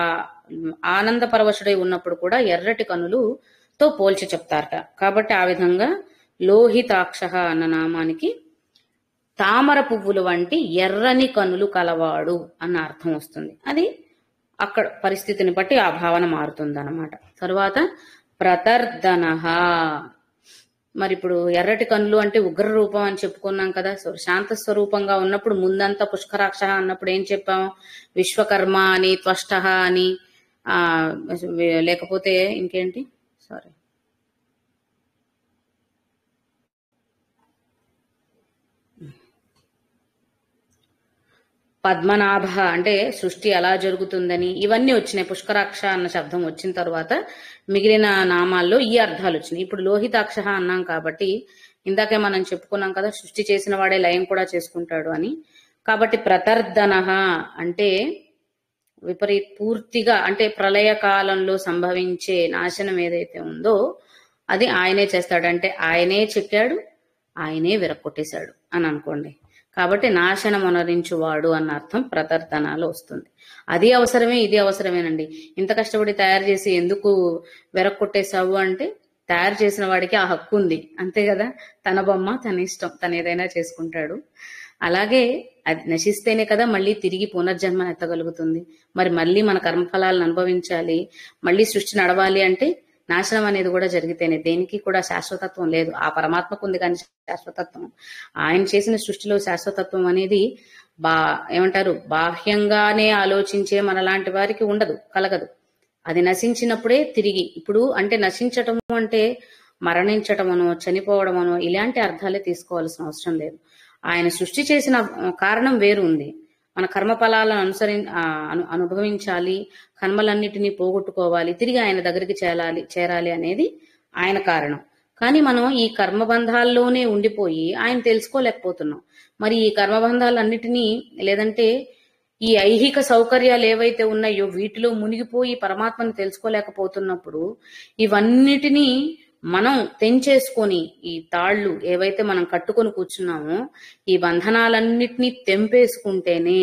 ఆనంద పరవశుడై ఉన్నప్పుడు కూడా ఎర్రటి కనులుతో పోల్చి చెప్తారట. కాబట్టి ఆ విధంగా లోహితాక్ష అన్న నామానికి తామర పువ్వులు వంటి ఎర్రని కనులు కలవాడు అన్న అర్థం వస్తుంది. అది అక్కడ పరిస్థితిని బట్టి ఆ భావన మారుతుంది అన్నమాట. తరువాత ప్రతర్దనః, మరి ఇప్పుడు ఎర్రటి కనులు అంటే ఉగ్ర రూపం అని చెప్పుకున్నాం కదా. సో శాంత స్వరూపంగా ఉన్నప్పుడు ముందంతా పుష్కరాక్ష అన్నప్పుడు ఏం చెప్పాం? విశ్వకర్మ అని, త్వష్ట అని, లేకపోతే ఇంకేంటి, సారీ, పద్మనాభ అంటే సృష్టి ఎలా జరుగుతుందని ఇవన్నీ వచ్చినాయి. పుష్కరాక్ష అన్న శబ్దం వచ్చిన తర్వాత మిగిలిన నామాల్లో ఈ అర్థాలు వచ్చినాయి. ఇప్పుడు లోహితాక్ష అన్నాం కాబట్టి ఇందాకే మనం చెప్పుకున్నాం కదా, సృష్టి చేసిన వాడే లయం కూడా చేసుకుంటాడు అని. కాబట్టి ప్రతర్దనః అంటే పూర్తిగా అంటే ప్రళయ కాలంలో సంభవించే నాశనం ఏదైతే ఉందో అది ఆయనే చేస్తాడంటే ఆయనే చెక్కాడు, ఆయనే విరక్కొట్టేశాడు అని అనుకోండి. కాబట్టి నాశనం అనరించువాడు అన్న అర్థం ప్రతర్దనాలో వస్తుంది. అది అవసరమే, ఇది అవసరమేనండి. ఇంత కష్టపడి తయారు చేసి ఎందుకు వెరక్కొట్టేశావు అంటే తయారు చేసిన వాడికి ఆ హక్కు ఉంది, అంతే కదా. తన బొమ్మ తన ఇష్టం, తను ఏదైనా చేసుకుంటాడు. అలాగే అది నశిస్తేనే కదా మళ్ళీ తిరిగి పునర్జన్మ ఎత్తగలుగుతుంది. మరి మళ్ళీ మన కర్మఫలాలను అనుభవించాలి, మళ్ళీ సృష్టి నడవాలి అంటే నాశనం అనేది కూడా జరిగితేనే. దేనికి కూడా శాశ్వతత్వం లేదు, ఆ పరమాత్మకు ఉంది కానీ శాశ్వతత్వం. ఆయన చేసిన సృష్టిలో శాశ్వతత్వం అనేది ఏమంటారు, బాహ్యంగానే ఆలోచించే మనలాంటి వారికి ఉండదు, కలగదు. అది నశించినప్పుడే తిరిగి, ఇప్పుడు అంటే నశించటము అంటే మరణించటమనో చనిపోవడమనో ఇలాంటి అర్థాలే తీసుకోవాల్సిన అవసరం లేదు. ఆయన సృష్టి చేసిన కారణం వేరు ఉంది. మన కర్మఫలాలను అనుభవించాలి, కర్మలన్నిటినీ పోగొట్టుకోవాలి, తిరిగి ఆయన దగ్గరికి చేరాలి అనేది ఆయన కారణం. కానీ మనం ఈ కర్మబంధాల్లోనే ఉండిపోయి ఆయన తెలుసుకోలేకపోతున్నాం. మరి ఈ కర్మబంధాలన్నిటినీ, లేదంటే ఈ ఐహిక సౌకర్యాలు ఏవైతే ఉన్నాయో వీటిలో మునిగిపోయి పరమాత్మని తెలుసుకోలేకపోతున్నప్పుడు ఇవన్నిటినీ మనం తెంచేసుకొని, ఈ తాళ్లు ఏవైతే మనం కట్టుకొని కూర్చున్నామో ఈ బంధనాలన్నిటినీ తెంపేసుకుంటేనే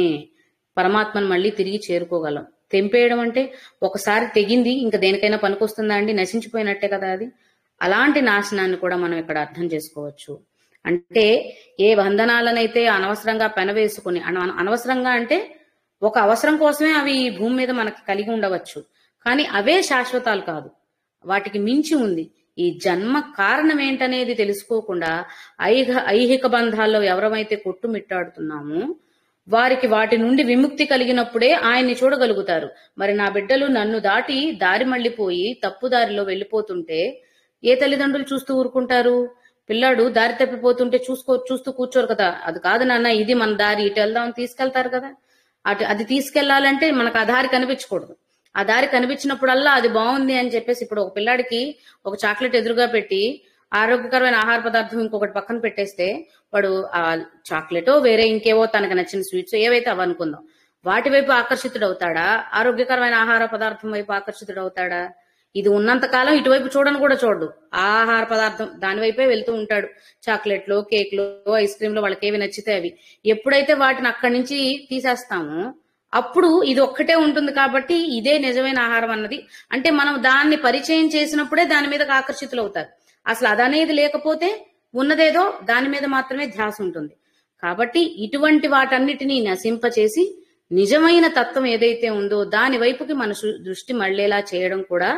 పరమాత్మను మళ్ళీ తిరిగి చేరుకోగలం. తెంపేయడం అంటే ఒకసారి తెగింది ఇంకా దేనికైనా పనికొస్తుందా అండి? నశించిపోయినట్టే కదా అది. అలాంటి నాశనాన్ని కూడా మనం ఇక్కడ అర్థం చేసుకోవచ్చు. అంటే ఏ బంధనాలనైతే అనవసరంగా పెనవేసుకుని, అనవసరంగా అంటే ఒక అవసరం కోసమే అవి ఈ భూమి మీద మనకి కలిగి ఉండవచ్చు, కానీ అవే శాశ్వతాలు కాదు, వాటికి మించి ఉంది. ఈ జన్మ కారణం ఏంటనేది తెలుసుకోకుండా ఐహిక బంధాల్లో ఎవరైతే కొట్టుమిట్టాడుతున్నామో వారికి వాటి నుండి విముక్తి కలిగినప్పుడే ఆయన్ని చూడగలుగుతారు. మరి నా బిడ్డలు నన్ను దాటి దారి మళ్ళీపోయి తప్పు దారిలో వెళ్ళిపోతుంటే ఏ తల్లిదండ్రులు చూస్తూ ఊరుకుంటారు? పిల్లాడు దారి తప్పిపోతుంటే చూస్తూ కూర్చోరు కదా. అది కాదు నాన్న, ఇది మన దారి, ఇటు వెళ్దాం తీసుకెళ్తారు కదా. అది తీసుకెళ్లాలంటే మనకు ఆ దారి కనిపించకూడదు. ఆ దారి కనిపించినప్పుడల్లా అది బాగుంది అని చెప్పేసి, ఇప్పుడు ఒక పిల్లాడికి ఒక చాక్లెట్ ఎదురుగా పెట్టి ఆరోగ్యకరమైన ఆహార పదార్థం ఇంకొకటి పక్కన పెట్టేస్తే వాడు ఆ చాక్లెటో వేరే ఇంకేవో తనకు నచ్చిన స్వీట్స్ ఏవైతే అవనుకుందాం వాటి వైపు ఆకర్షితుడు అవుతాడా? ఆరోగ్యకరమైన ఆహార పదార్థం వైపు ఆకర్షితుడు అవుతాడా? ఇది ఉన్నంత కాలం ఇటువైపు చూడను కూడా చూడడు, ఆహార పదార్థం దాని వైపే వెళ్తూ ఉంటాడు. చాక్లెట్లో, కేక్లో, ఐస్ క్రీమ్ లో వాళ్ళకి ఏవి నచ్చితే అవి. ఎప్పుడైతే వాటిని అక్కడి నుంచి తీసేస్తామో అప్పుడు ఇది ఒక్కటే ఉంటుంది. కాబట్టి ఇదే నిజమైన ఆహారం అన్నది అంటే మనం దాన్ని పరిచయం చేసినప్పుడే దాని మీద ఆకర్షితులు అవుతారు. అసలు అదనేది లేకపోతే ఉన్నదేదో దాని మీద మాత్రమే ధ్యాస ఉంటుంది. కాబట్టి ఇటువంటి వాటన్నిటినీ నశింపచేసి నిజమైన తత్వం ఏదైతే ఉందో దాని వైపుకి మన దృష్టి మళ్ళేలా చేయడం కూడా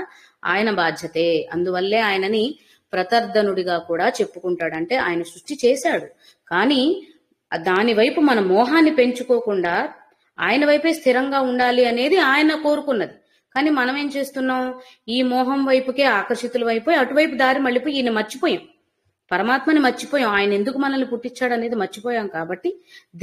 ఆయన బాధ్యతే. అందువల్లే ఆయనని ప్రతర్దనుడిగా కూడా చెప్పుకుంటాడు. అంటే ఆయన సృష్టి చేశాడు, కానీ దాని వైపు మన మోహాన్ని పెంచుకోకుండా ఆయన వైపే స్థిరంగా ఉండాలి అనేది ఆయన కోరుకున్నది. కానీ మనం ఏం చేస్తున్నాం? ఈ మోహం వైపుకే ఆకర్షితుల వైపు అటువైపు దారి మళ్ళీపోయి ఈయన మర్చిపోయాం, పరమాత్మని మర్చిపోయాం, ఆయన ఎందుకు మనల్ని పుట్టించాడు అనేది మర్చిపోయాం. కాబట్టి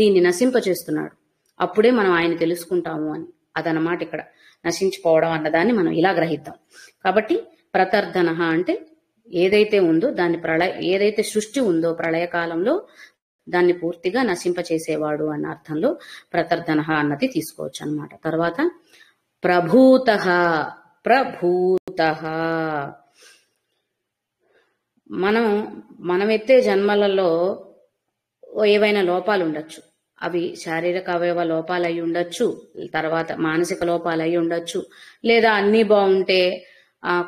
దీన్ని నశింపచేస్తున్నాడు, అప్పుడే మనం ఆయన తెలుసుకుంటాము అని. అదనమాట ఇక్కడ నశించిపోవడం అన్నదాన్ని మనం ఇలా గ్రహిద్దాం. కాబట్టి ప్రతర్దన అంటే ఏదైతే ఉందో దాన్ని ఏదైతే సృష్టి ఉందో ప్రళయకాలంలో దాన్ని పూర్తిగా నశింపచేసేవాడు అన్న అర్థంలో ప్రతర్దన అన్నది తీసుకోవచ్చు అన్నమాట. తర్వాత ప్రభూత, మనం ఎత్తే జన్మలలో ఏవైనా లోపాలు ఉండొచ్చు. అవి శారీరక అవయవ లోపాలు అయి ఉండొచ్చు, తర్వాత మానసిక లోపాలు అయి ఉండొచ్చు, లేదా అన్నీ బాగుంటే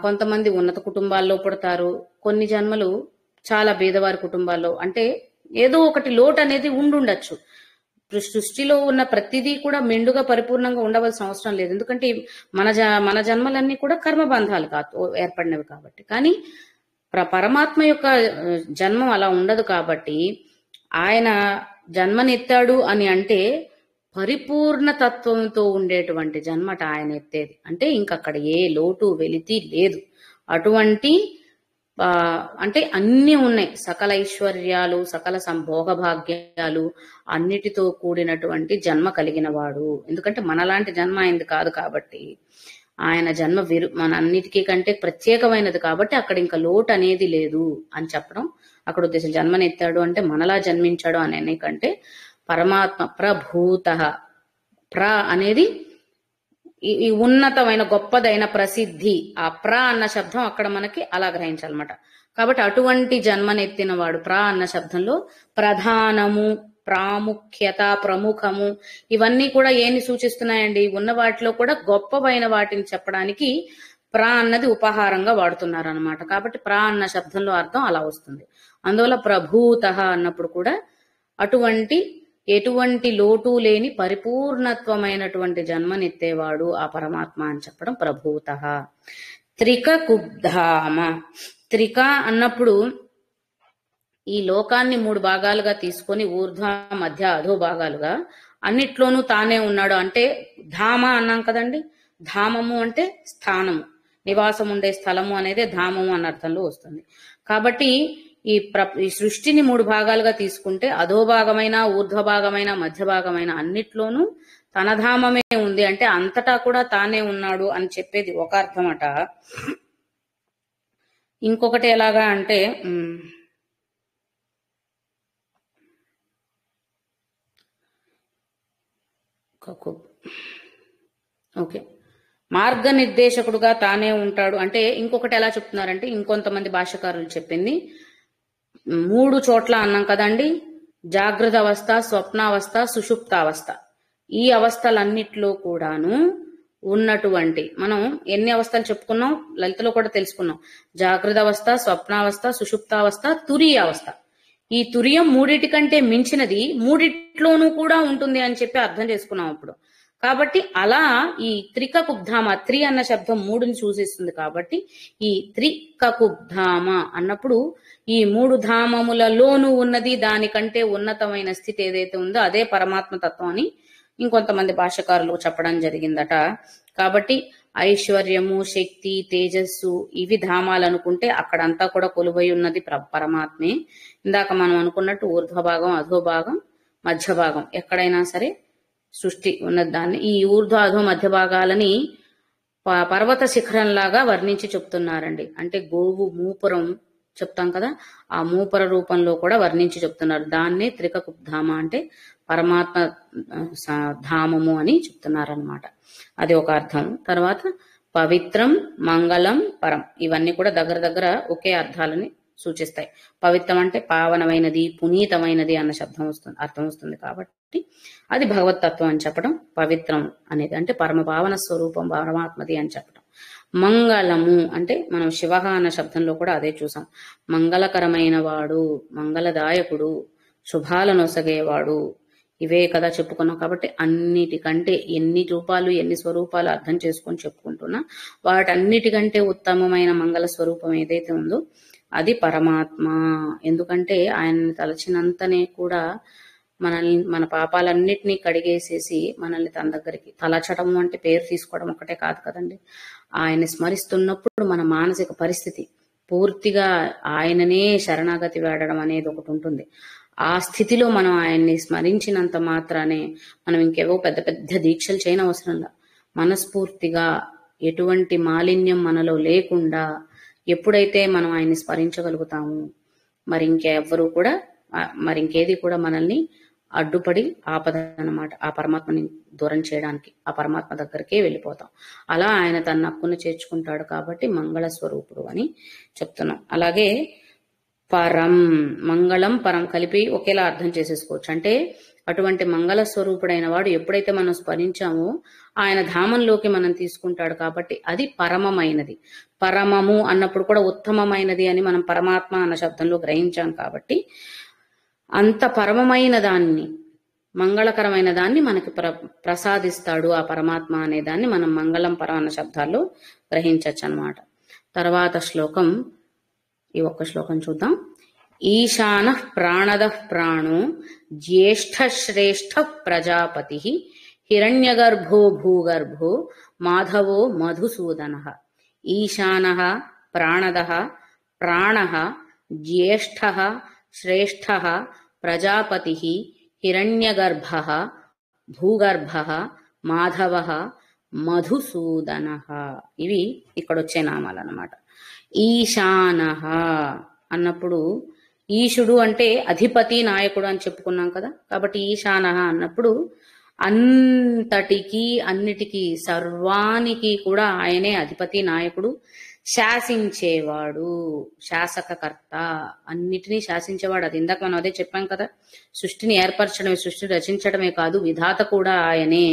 కొంతమంది ఉన్నత కుటుంబాల్లో పుడతారు, కొన్ని జన్మలు చాలా పేదవారి కుటుంబాల్లో, అంటే ఏదో ఒకటి లోటు అనేది ఉండుండొచ్చు. సృష్టిలో ఉన్న ప్రతిదీ కూడా మెండుగా పరిపూర్ణంగా ఉండవలసిన అవసరం లేదు. ఎందుకంటే మన జన్మలన్నీ కూడా కర్మబంధాలు ఏర్పడినవి కాబట్టి. కానీ పరమాత్మ యొక్క జన్మం అలా ఉండదు కాబట్టి ఆయన జన్మనెత్తాడు అని అంటే పరిపూర్ణ తత్వంతో ఉండేటువంటి జన్మట ఆయన ఎత్తేది. అంటే ఇంకక్కడ ఏ లోటు వెలితి లేదు. అటువంటి అంటే అన్ని ఉన్నాయి, సకల ఐశ్వర్యాలు, సకల సంభోగ భాగ్యాలు అన్నిటితో కూడినటువంటి జన్మ కలిగిన వాడు. ఎందుకంటే మనలాంటి జన్మ అయింది కాదు కాబట్టి, ఆయన జన్మ మన అన్నిటికీ కంటే ప్రత్యేకమైనది కాబట్టి అక్కడ ఇంకా లోటు అనేది లేదు అని చెప్పడం అక్కడ ఉద్దేశం. జన్మనెత్తాడు అంటే మనలా జన్మించాడు అనే కంటే పరమాత్మ ప్రభూత, అనేది ఈ ఉన్నతమైన గొప్పదైన ప్రసిద్ధి. ఆ అన్న శబ్దం అక్కడ మనకి అలా గ్రహించాలన్నమాట. కాబట్టి అటువంటి జన్మనెత్తిన వాడు. అన్న శబ్దంలో ప్రధానము, ప్రాముఖ్యత, ప్రముఖము ఇవన్నీ కూడా ఏమి సూచిస్తున్నాయండి? ఉన్న వాటిలో కూడా గొప్పవైన వాటిని చెప్పడానికి అన్నది ఉపహారంగా వాడుతున్నారు అనమాట. కాబట్టి అన్న శబ్దంలో అర్థం అలా వస్తుంది. అందువల్ల ప్రభూత అన్నప్పుడు కూడా ఎటువంటి లోటు లేని పరిపూర్ణత్వమైనటువంటి జన్మనెత్తేవాడు ఆ పరమాత్మ అని చెప్పడం ప్రభూత. త్రిక కుబ్ధామ, త్రిక అన్నప్పుడు ఈ లోకాన్ని 3 భాగాలుగా తీసుకొని ఊర్ధ్వ, మధ్య, అధో భాగాలుగా అన్నిట్లోనూ తానే ఉన్నాడు. అంటే ధామ అన్నాం కదండి. ధామము అంటే స్థానము, నివాసం ఉండే స్థలము అనేది ధామము అన్న అర్థంలో వస్తుంది. కాబట్టి ఈ సృష్టిని 3 భాగాలుగా తీసుకుంటే అధోభాగమైన, ఊర్ధ్వ భాగమైన, మధ్య భాగమైన అన్నిట్లోనూ తన ధామమే ఉంది. అంటే అంతటా కూడా తానే ఉన్నాడు అని చెప్పేది ఒక అర్థం అట. ఇంకొకటి ఎలాగా అంటే ఓకే, మార్గనిర్దేశకుడుగా తానే ఉంటాడు అంటే ఇంకొకటి ఎలా చెప్తున్నారంటే, ఇంకొంతమంది భాష్యకారులు చెప్పింది 3 చోట్ల అన్నాం కదండి. జాగ్రత్త అవస్థ, స్వప్నావస్థ, సుషుప్తావస్థ. ఈ అవస్థలన్నిట్లో కూడాను ఉన్నటువంటి, మనం ఎన్ని అవస్థలు చెప్పుకున్నాం లలితలో కూడా తెలుసుకున్నాం. జాగ్రత్త అవస్థ, స్వప్నావస్థ, సుషుప్తావస్థ, తురీయ అవస్థ. ఈ తురియం 3 కంటే మించినది, 3లోనూ కూడా ఉంటుంది అని చెప్పి అర్థం చేసుకున్నాం అప్పుడు. కాబట్టి అలా ఈ త్రికకుబ్ధామ, అన్న శబ్దం 3ని సూచిస్తుంది కాబట్టి ఈ త్రికకుబ్ధామ అన్నప్పుడు ఈ 3 ధామములలోనూ ఉన్నది, దానికంటే ఉన్నతమైన స్థితి ఏదైతే ఉందో అదే పరమాత్మ తత్వం అని ఇంకొంతమంది భాష్యకారులు చెప్పడం జరిగిందట. కాబట్టి ఐశ్వర్యము, శక్తి, తేజస్సు ఇవి ధామాలు అనుకుంటే అక్కడంతా కూడా కొలువై ఉన్నది పరమాత్మే. ఇందాక మనం అనుకున్నట్టు ఊర్ధ్వభాగం, అధోభాగం, మధ్య భాగం ఎక్కడైనా సరే సృష్టి ఉన్నది. దాన్ని ఈ ఊర్ధ్వ, అధో, మధ్య భాగాలని పర్వత శిఖరంలాగా వర్ణించి చెప్తున్నారండి. అంటే గోవు మూపురం చెప్తాం కదా, ఆ మూపుర రూపంలో కూడా వర్ణించి చెప్తున్నారు. దాన్నే త్రికకుబ్ధామ అంటే పరమాత్మ ధామము అని చెప్తున్నారనమాట. అది ఒక అర్థం. తర్వాత పవిత్రం, మంగళం, పరం ఇవన్నీ కూడా దగ్గర ఒకే అర్థాలని సూచిస్తాయి. పవిత్రం అంటే పావనమైనది, పునీతమైనది అన్న అర్థం వస్తుంది కాబట్టి అది భగవతత్వం అని చెప్పడం. పవిత్రం అనేది అంటే పరమ పావన స్వరూపం పరమాత్మది అని చెప్పడం. మంగళము అంటే మనం శివ అన్న శబ్దంలో కూడా అదే చూసాం. మంగళకరమైన వాడు, మంగళదాయకుడు, శుభాలను నొసగేవాడు, ఇవే కదా చెప్పుకున్నాం. కాబట్టి అన్నిటికంటే ఎన్ని రూపాలు, ఎన్ని స్వరూపాలు అర్థం చేసుకొని చెప్పుకుంటున్నా వాటన్నిటికంటే ఉత్తమమైన మంగళ స్వరూపం ఏదైతే ఉందో అది పరమాత్మ. ఎందుకంటే ఆయన్ని తలచినంతనే కూడా మన పాపాలన్నిటినీ కడిగేసేసి మనల్ని తన దగ్గరికి తలచడం అంటే పేరు తీసుకోవడం ఒకటే కాదు కదండి. ఆయన్ని స్మరిస్తున్నప్పుడు మన మానసిక పరిస్థితి పూర్తిగా ఆయననే శరణాగతి వేడడం అనేది ఒకటి ఉంటుంది. ఆ స్థితిలో మనం ఆయన్ని స్మరించినంత మాత్రానే మనం ఇంకేవో పెద్ద పెద్ద దీక్షలు చేయనవసరంలా మనస్ఫూర్తిగా ఎటువంటి మాలిన్యం మనలో లేకుండా ఎప్పుడైతే మనం ఆయన్ని స్మరించగలుగుతాము మరి ఇంకేది కూడా మనల్ని అడ్డుపడి ఆపదనమాట. ఆ పరమాత్మని దూరం చేయడానికి ఆ పరమాత్మ దగ్గరికే వెళ్ళిపోతాం. అలా ఆయన తన హక్కును చేర్చుకుంటాడు కాబట్టి మంగళ స్వరూపుడు అని చెప్తున్నాం. అలాగే పరం, మంగళం, పరం కలిపి ఒకేలా అర్థం చేసేసుకోవచ్చు. అంటే అటువంటి మంగళ స్వరూపుడైన వాడు ఎప్పుడైతే మనం స్మరించామో ఆయన ధామంలోకి మనం తీసుకుంటాడు. కాబట్టి అది పరమమైనది. పరమము అన్నప్పుడు కూడా ఉత్తమమైనది అని మనం పరమాత్మ అన్న శబ్దంలో గ్రహించాం. కాబట్టి అంత పరమమైన దాన్ని, మంగళకరమైన దాన్ని మనకి ప్రసాదిస్తాడు ఆ పరమాత్మ అనే దాన్ని మనం మంగళం పరం అన్న శబ్దాల్లో గ్రహించచ్చు అన్నమాట. తర్వాత శ్లోకం, ఈ ఒక్క శ్లోకం చూద్దాం. ఈశాన ప్రాణద ప్రాణో జ్యేష్ఠ శ్రేష్ఠ ప్రజాపతి హిరణ్యగర్భో భూగర్భో మాధవో మధుసూదన. ఈశాన ప్రాణద ప్రాణ జ్యేష్ఠ శ్రేష్ఠ ప్రజాపతి హిరణ్యగర్భ భూగర్భ మాధవ మధుసూదన. ఇవి ఇక్కడొచ్చే నామాలు అన్నమాట. ఈశాన అన్నప్పుడు ఈశుడు అంటే అధిపతి నాయకుడు అని చెప్పుకున్నాం కదా. కాబట్టి ఈశాన అన్నప్పుడు అంతటికి అన్నిటికీ సర్వానికి కూడా ఆయనే అధిపతి నాయకుడు, శాసించేవాడు, శాసకకర్త, అన్నిటినీ శాసించేవాడు. అది ఇందాక మనం అదే చెప్పాం కదా, సృష్టిని ఏర్పరచడమే, సృష్టి రచించడమే కాదు, విధాత కూడా ఆయనే.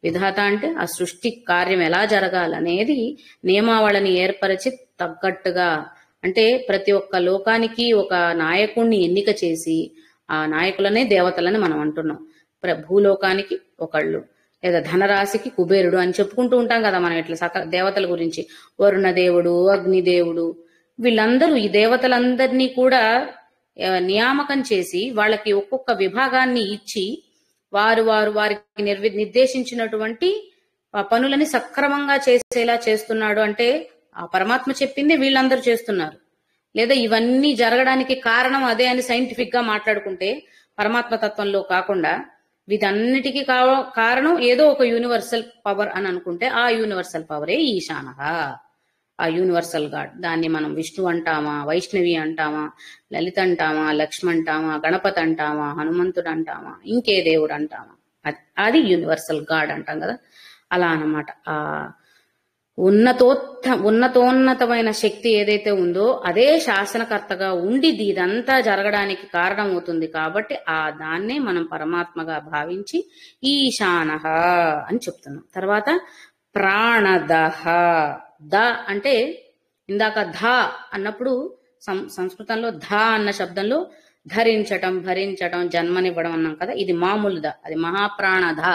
విధాత అంటే ఆ సృష్టి కార్యం ఎలా జరగాలనేది నియమావళిని ఏర్పరిచి తగ్గట్టుగా, అంటే ప్రతి ఒక్క లోకానికి ఒక నాయకుణ్ణి ఎన్నిక చేసి ఆ నాయకులనే దేవతలని మనం అంటున్నాం. భూలోకానికి ఒకళ్ళు, లేదా ధనరాశికి కుబేరుడు అని చెప్పుకుంటూ ఉంటాం కదా మనం ఇట్లా దేవతల గురించి. వరుణదేవుడు, అగ్నిదేవుడు, వీళ్ళందరూ ఈ దేవతలందరినీ కూడా నియామకం చేసి వాళ్ళకి ఒక్కొక్క విభాగాన్ని ఇచ్చి వారికి నిర్దేశించినటువంటి పనులని సక్రమంగా చేసేలా చేస్తున్నాడు. అంటే ఆ పరమాత్మ చెప్పింది వీళ్ళందరూ చేస్తున్నారు. లేదా ఇవన్నీ జరగడానికి కారణం అదే అని సైంటిఫిక్ గా మాట్లాడుకుంటే పరమాత్మ తత్వంలో కాకుండా వీటన్నిటికీ కారణం ఏదో ఒక యూనివర్సల్ పవర్ అని అనుకుంటే ఆ యూనివర్సల్ పవరే ఈశాన, ఆ యూనివర్సల్ గాడ్. దాన్ని మనం విష్ణు అంటామా, వైష్ణవి అంటామా, లలిత అంటామా, లక్ష్మి అంటామా, గణపతి అంటామా, హనుమంతుడు అంటామా, ఇంకే దేవుడు అంటామా, అది యూనివర్సల్ గాడ్ అంటాం కదా. అలా అన్నమాట. ఆ ఉన్నతోన్నతమైన శక్తి ఏదైతే ఉందో అదే శాసనకర్తగా ఉండి ఇదంతా జరగడానికి కారణమవుతుంది. కాబట్టి ఆ దాన్నే మనం పరమాత్మగా భావించి ఈశానః అని చెప్తున్నాం. తర్వాత ప్రాణదః. ద అంటే ఇందాక ధ అన్నప్పుడు సంస్కృతంలో ధ అన్న శబ్దంలో ధరించటం, భరించటం, జన్మనివ్వడం అన్నాం కదా. ఇది మామూలు ద, అది మహాప్రాణధ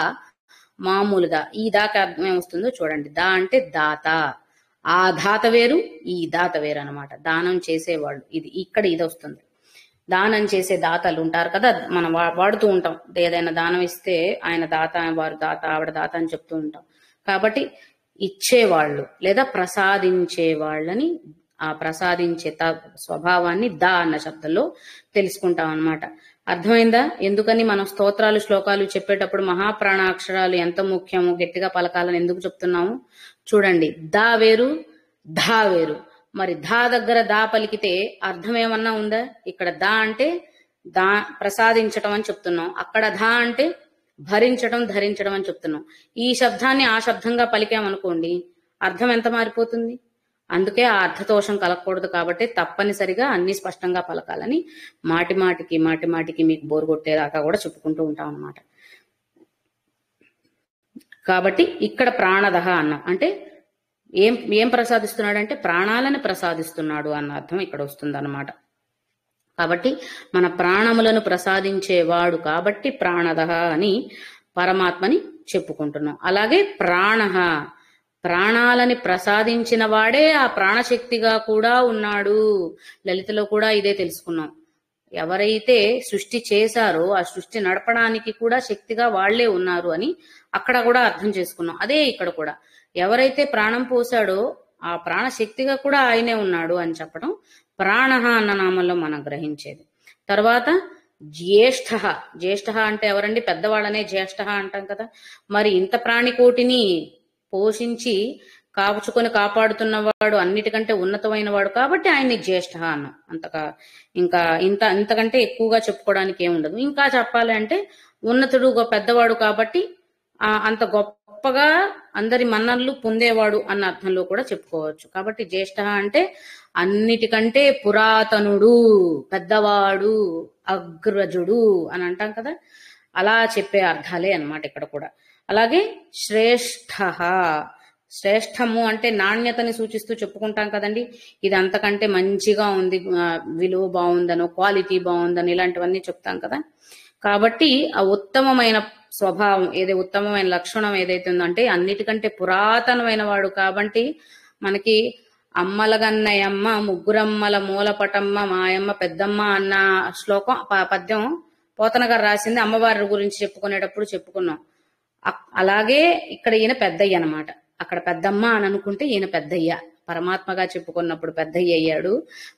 మామూలుగా. ఈ దాకా అర్థం ఏమొస్తుందో చూడండి. దా అంటే దాత, ఆ దాత వేరు ఈ దాత వేరు అనమాట. దానం చేసేవాళ్ళు, ఇది వస్తుంది. దానం చేసే దాతలు ఉంటారు కదా, మనం వాడుతూ ఉంటాం. ఏదైనా దానం ఇస్తే ఆయన దాత, వారు దాత, ఆవిడ దాత అని చెప్తూ ఉంటాం. కాబట్టి ఇచ్చేవాళ్ళు లేదా ప్రసాదించే వాళ్ళని, ఆ ప్రసాదించే స్వభావాన్ని దా అన్న శబ్దంలో తెలుసుకుంటాం అన్నమాట. అర్థమైందా? ఎందుకని మనం స్తోత్రాలు శ్లోకాలు చెప్పేటప్పుడు మహాప్రాణాక్షరాలు ఎంత ముఖ్యమో గట్టిగా పలకాలని ఎందుకు చెప్తున్నాము చూడండి. దా వేరు ధా వేరు. మరి ధా దగ్గర దా పలికితే అర్థం ఏమన్నా ఉందా? ఇక్కడ దా అంటే దా ప్రసాదించటం అని చెప్తున్నాం, అక్కడ ధా అంటే భరించడం, ధరించడం అని చెప్తున్నాం. ఈ శబ్దాన్ని ఆ శబ్దంగా పలికామనుకోండి, అర్థం ఎంత మారిపోతుంది. అందుకే ఆ అర్థదోషం కలగకూడదు. కాబట్టి తప్పనిసరిగా అన్ని స్పష్టంగా పలకాలని మాటి మాటికి మీకు బోరు కొట్టేదాకా కూడా చెప్పుకుంటూ ఉంటాం అన్నమాట. కాబట్టి ఇక్కడ ప్రాణదహ అన్నాం అంటే ఏం ప్రసాదిస్తున్నాడు అంటే ప్రాణాలను ప్రసాదిస్తున్నాడు అన్న అర్థం ఇక్కడ వస్తుంది అన్నమాట. కాబట్టి మన ప్రాణములను ప్రసాదించేవాడు కాబట్టి ప్రాణదహ అని పరమాత్మని చెప్పుకుంటున్నాం. అలాగే ప్రాణాలని ప్రసాదించిన వాడే ఆ ప్రాణశక్తిగా కూడా ఉన్నాడు. లలితలో కూడా ఇదే తెలుసుకున్నాం. ఎవరైతే సృష్టి చేశారో ఆ సృష్టి నడపడానికి కూడా శక్తిగా వాళ్లే ఉన్నారు అని అక్కడ కూడా అర్థం చేసుకున్నాం. అదే ఇక్కడ కూడా ఎవరైతే ప్రాణం పోసాడో ఆ ప్రాణశక్తిగా కూడా ఆయనే ఉన్నాడు అని చెప్పడం ప్రాణ అన్న నామంలో మనం గ్రహించేది. తర్వాత జ్యేష్ఠ అంటే ఎవరండి? పెద్దవాళ్ళనే జ్యేష్ఠ అంటాం కదా. మరి ఇంత ప్రాణికోటిని పోషించి కాపుచుకొని కాపాడుతున్నవాడు, అన్నిటికంటే ఉన్నతమైన వాడు కాబట్టి ఆయన్ని జ్యేష్ఠ అన్నాం. ఇంతకంటే ఎక్కువగా చెప్పుకోవడానికి ఏముండదు. ఇంకా చెప్పాలి అంటే ఉన్నతుడు పెద్దవాడు కాబట్టి అంత గొప్పగా అందరి మన్ననలు పొందేవాడు అన్న అర్థంలో కూడా చెప్పుకోవచ్చు. కాబట్టి జ్యేష్ఠ అంటే అన్నిటికంటే పురాతనుడు, పెద్దవాడు, అగ్రజుడు అని అంటాం కదా. అలా చెప్పే అర్థాలే అన్నమాట ఇక్కడ కూడా. అలాగే శ్రేష్ఠ, శ్రేష్టము అంటే నాణ్యతని సూచిస్తూ చెప్పుకుంటాం కదండి. ఇది అంతకంటే మంచిగా ఉంది, విలువ బాగుందనో క్వాలిటీ బాగుందని ఇలాంటివన్నీ చెప్తాం కదా. కాబట్టి ఆ ఉత్తమమైన స్వభావం ఉత్తమమైన లక్షణం ఏదైతే ఉందో అంటే అన్నిటికంటే పురాతనమైన వాడు కాబట్టి మనకి అమ్మలగన్నయమ్మ ముగ్గురమ్మల మూలపటమ్మ మాయమ్మ పెద్దమ్మ అన్న శ్లోకం పద్యం పోతన గారు రాసింది అమ్మవారి గురించి చెప్పుకునేటప్పుడు చెప్పుకున్నాం. అలాగే ఇక్కడ ఈయన పెద్దయ్య అనమాట. అక్కడ పెద్దమ్మ అని అనుకుంటే ఈయన పెద్దయ్య, పరమాత్మగా చెప్పుకున్నప్పుడు పెద్దయ్య అయ్యాడు,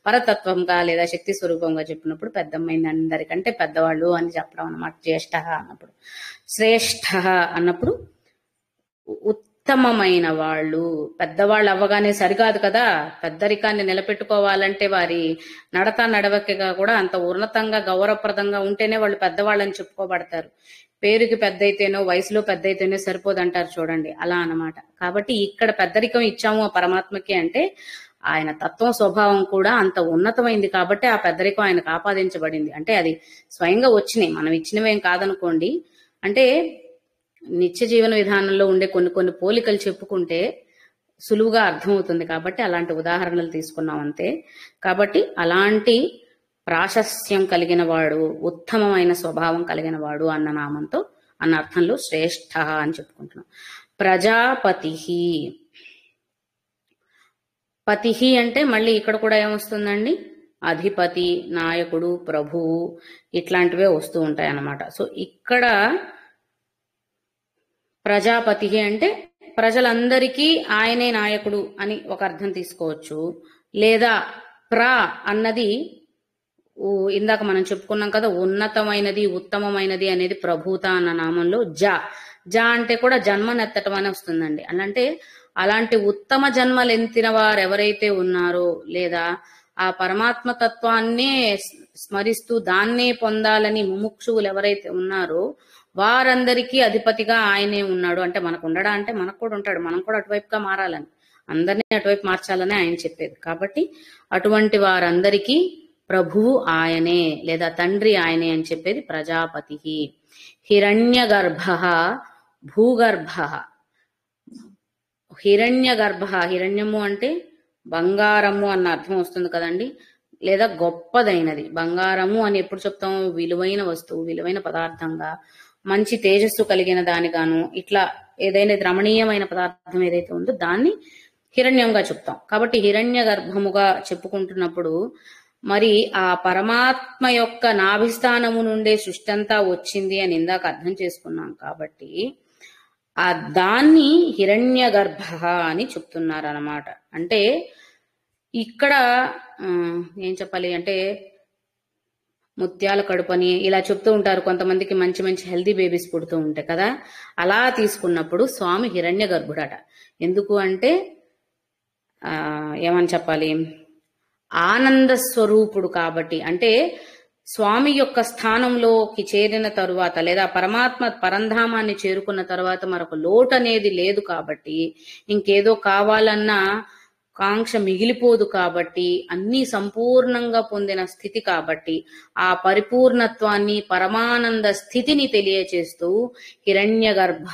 పరతత్వంగా లేదా శక్తి స్వరూపంగా చెప్పినప్పుడు పెద్దమ్మైంది, అందరికంటే పెద్దవాళ్ళు అని చెప్పడం అనమాట. జ్యేష్ఠ అన్నప్పుడు, శ్రేష్ఠ అన్నప్పుడు ఉత్తమమైన వాళ్ళు. పెద్దవాళ్ళు అవ్వగానే సరికాదు కదా, పెద్దరికాన్ని నిలబెట్టుకోవాలంటే వారి నడత నడవకగా కూడా అంత ఉన్నతంగా గౌరవప్రదంగా ఉంటేనే వాళ్ళు పెద్దవాళ్ళని చెప్పుకోబడతారు. పేరుకి పెద్ద అయితేనో వయసులో పెద్ద అయితేనో సరిపోదంటారు చూడండి, అలా అన్నమాట. కాబట్టి ఇక్కడ పెద్దరికం ఇచ్చాము ఆ పరమాత్మకి అంటే ఆయన తత్వం స్వభావం కూడా అంత ఉన్నతమైంది కాబట్టి ఆ పెద్దరికం ఆయనకు ఆపాదించబడింది. అంటే అది స్వయంగా వచ్చినాయి, మనం ఇచ్చినవేం కాదనుకోండి. అంటే నిత్య జీవన విధానంలో ఉండే కొన్ని పోలికలు చెప్పుకుంటే సులువుగా అర్థమవుతుంది కాబట్టి అలాంటి ఉదాహరణలు తీసుకున్నాం అంతే. కాబట్టి అలాంటి ప్రాశస్యం కలిగిన వాడు, ఉత్తమమైన స్వభావం కలిగిన వాడు అన్న నామంతో అన్న అర్థంలో శ్రేష్ఠ అని చెప్పుకుంటున్నాం. ప్రజాపతి, పతిహి అంటే మళ్ళీ ఇక్కడ కూడా ఏమొస్తుందండి, అధిపతి, నాయకుడు, ప్రభువు ఇట్లాంటివే వస్తూ ఉంటాయి అన్నమాట. సో ఇక్కడ ప్రజాపతి అంటే ప్రజలందరికీ ఆయనే నాయకుడు అని ఒక అర్థం తీసుకోవచ్చు. లేదా అన్నది ఇందాక మనం చెప్పుకున్నాం కదా, ఉన్నతమైనది ఉత్తమమైనది అనేది ప్రభుత అన్న నామంలో జ అంటే కూడా జన్మనెత్తటం అని వస్తుందండి. అంటే అలాంటి ఉత్తమ జన్మలు ఎత్తిన వారు ఎవరైతే ఉన్నారో లేదా ఆ పరమాత్మ తత్వాన్నే స్మరిస్తూ దాన్నే పొందాలని ముముక్షువులు ఎవరైతే ఉన్నారో వారందరికీ అధిపతిగా ఆయనే ఉన్నాడు. అంటే మనకు ఉండడా అంటే మనకు కూడా ఉంటాడు, మనం కూడా అటువైపుగా మారాలని, అందరినీ అటువైపు మార్చాలని ఆయన చెప్పేది. కాబట్టి అటువంటి వారందరికీ ప్రభువు ఆయనే లేదా తండ్రి ఆయనే అని చెప్పేది ప్రజాపతి. హిరణ్య గర్భ, భూగర్భ. హిరణ్య గర్భ, హిరణ్యము అంటే బంగారము అన్న అర్థం వస్తుంది కదండి, లేదా గొప్పదైనది. బంగారము అని ఎప్పుడు చెప్తాము, విలువైన వస్తువు, విలువైన పదార్థంగా, మంచి తేజస్సు కలిగిన దానిగాను, ఇట్లా ఏదైనా రమణీయమైన పదార్థం ఏదైతే ఉందో దాన్ని హిరణ్యంగా చెప్తాం. కాబట్టి హిరణ్య గర్భముగా చెప్పుకుంటున్నప్పుడు మరి ఆ పరమాత్మ యొక్క నాభిస్థానము నుండే సృష్టి అంతా వచ్చింది అని ఇందాక అర్థం చేసుకున్నాం. కాబట్టి ఆ దాన్ని హిరణ్య గర్భ అని చెప్తున్నారు అన్నమాట. అంటే ఇక్కడ ఏం చెప్పాలి అంటే ముత్యాల కడుపని ఇలా చెప్తూ ఉంటారు కొంతమందికి, మంచి మంచి హెల్దీ బేబీస్ పుడుతూ ఉంటాయి కదా. అలా తీసుకున్నప్పుడు స్వామి హిరణ్య గర్భుడట. ఎందుకు అంటే ఏమని చెప్పాలి, ఆనంద స్వరూపుడు కాబట్టి. అంటే స్వామి యొక్క స్థానంలోకి చేరిన తరువాత లేదా పరమాత్మ పరంధామాన్ని చేరుకున్న తర్వాత మరొక లోటు అనేది లేదు కాబట్టి, ఇంకేదో కావాలన్నా కాంక్ష మిగిలిపోదు కాబట్టి, అన్ని సంపూర్ణంగా పొందిన స్థితి కాబట్టి ఆ పరిపూర్ణత్వాన్ని పరమానంద స్థితిని తెలియచేస్తూ హిరణ్య గర్భ,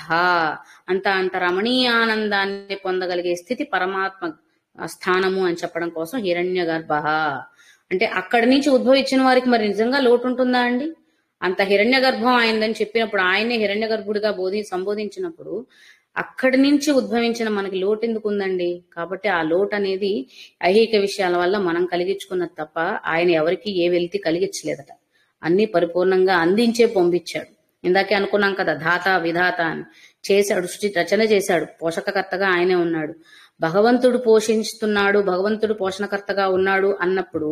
అంత రమణీయ ఆనందాన్ని పొందగలిగే స్థితి పరమాత్మ స్థానము అని చెప్పడం కోసం హిరణ్య గర్భ. అంటే అక్కడి నుంచి ఉద్భవించిన వారికి మరి నిజంగా లోటు ఉంటుందా అండి? అంత హిరణ్య గర్భం ఆయనదని చెప్పినప్పుడు, ఆయనే హిరణ్య గర్భుడిగా సంబోధించినప్పుడు అక్కడి నుంచి ఉద్భవించిన మనకి లోటు ఎందుకు ఉందండి? కాబట్టి ఆ లోటు అనేది ఐహిక విషయాల వల్ల మనం కలిగించుకున్నది తప్ప ఆయన ఎవరికి ఏ వెలితి కలిగించలేదట. అన్ని పరిపూర్ణంగా అందించే పంపించాడు. ఇందాకే అనుకున్నాం కదా, ధాత విధాత అని చేశాడు, సృష్టి రచన చేశాడు, పోషకకర్తగా ఆయనే ఉన్నాడు. భగవంతుడు పోషిస్తున్నాడు, భగవంతుడు పోషణకర్తగా ఉన్నాడు అన్నప్పుడు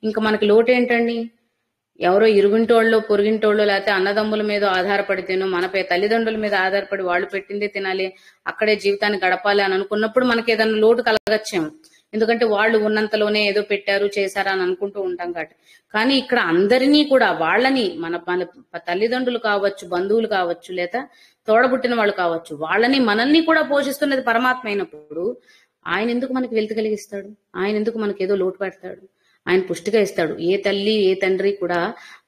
ఇంకా మనకి లోటు ఏంటండి? ఎవరో ఇరుగింటోళ్ళు పొరుగింటోళ్ళు లేకపోతే అన్నదమ్ముల మీద ఆధారపడితేనో, మనపై తల్లిదండ్రుల మీద ఆధారపడి వాళ్ళు పెట్టిందే తినాలి, అక్కడే జీవితాన్ని గడపాలి అని అనుకున్నప్పుడు మనకి ఏదైనా లోటు కలగచ్చేమో. ఎందుకంటే వాళ్ళు ఉన్నంతలోనే ఏదో పెట్టారు చేశారా అని అనుకుంటూ ఉంటాం కాబట్టి. కానీ ఇక్కడ అందరినీ కూడా, వాళ్ళని మన తల్లిదండ్రులు కావచ్చు, బంధువులు కావచ్చు, లేదా తోడబుట్టిన వాళ్ళు కావచ్చు, వాళ్ళని మనల్ని కూడా పోషిస్తున్నది పరమాత్మ అయినప్పుడు ఆయన ఎందుకు మనకి వెలితి కలిగిస్తాడు? ఆయన ఎందుకు మనకి ఏదో లోటు పెడతాడు? ఆయన పుష్టిగా ఇస్తాడు. ఏ తల్లి ఏ తండ్రి కూడా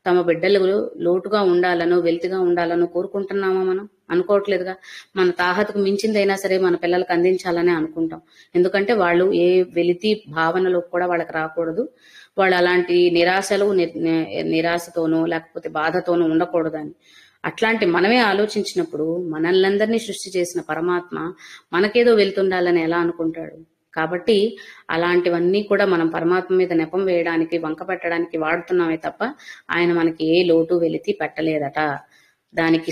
తమ బిడ్డలు లోటుగా ఉండాలనో వెల్తిగా ఉండాలనో కోరుకుంటున్నామా? మనం అనుకోవట్లేదుగా. మన తాహతకు మించిందైనా సరే మన పిల్లలకు అందించాలనే అనుకుంటాం. ఎందుకంటే వాళ్ళు ఏ వెలితి భావనలో కూడా వాళ్ళకి రాకూడదు. వాళ్ళు అలాంటి నిరాశతోనో లేకపోతే బాధతోనో ఉండకూడదని. అట్లాంటి మనమే ఆలోచించినప్పుడు మనల్నందరినీ సృష్టి చేసిన పరమాత్మ మనకేదో వెళ్తుండాలని ఎలా అనుకుంటాడు? కాబట్టి అలాంటివన్నీ కూడా మనం పరమాత్మ మీద నెపం వేయడానికి, వంక పెట్టడానికి వాడుతున్నామే తప్ప ఆయన మనకి ఏ లోటు వెలితి పెట్టలేదట. దానికి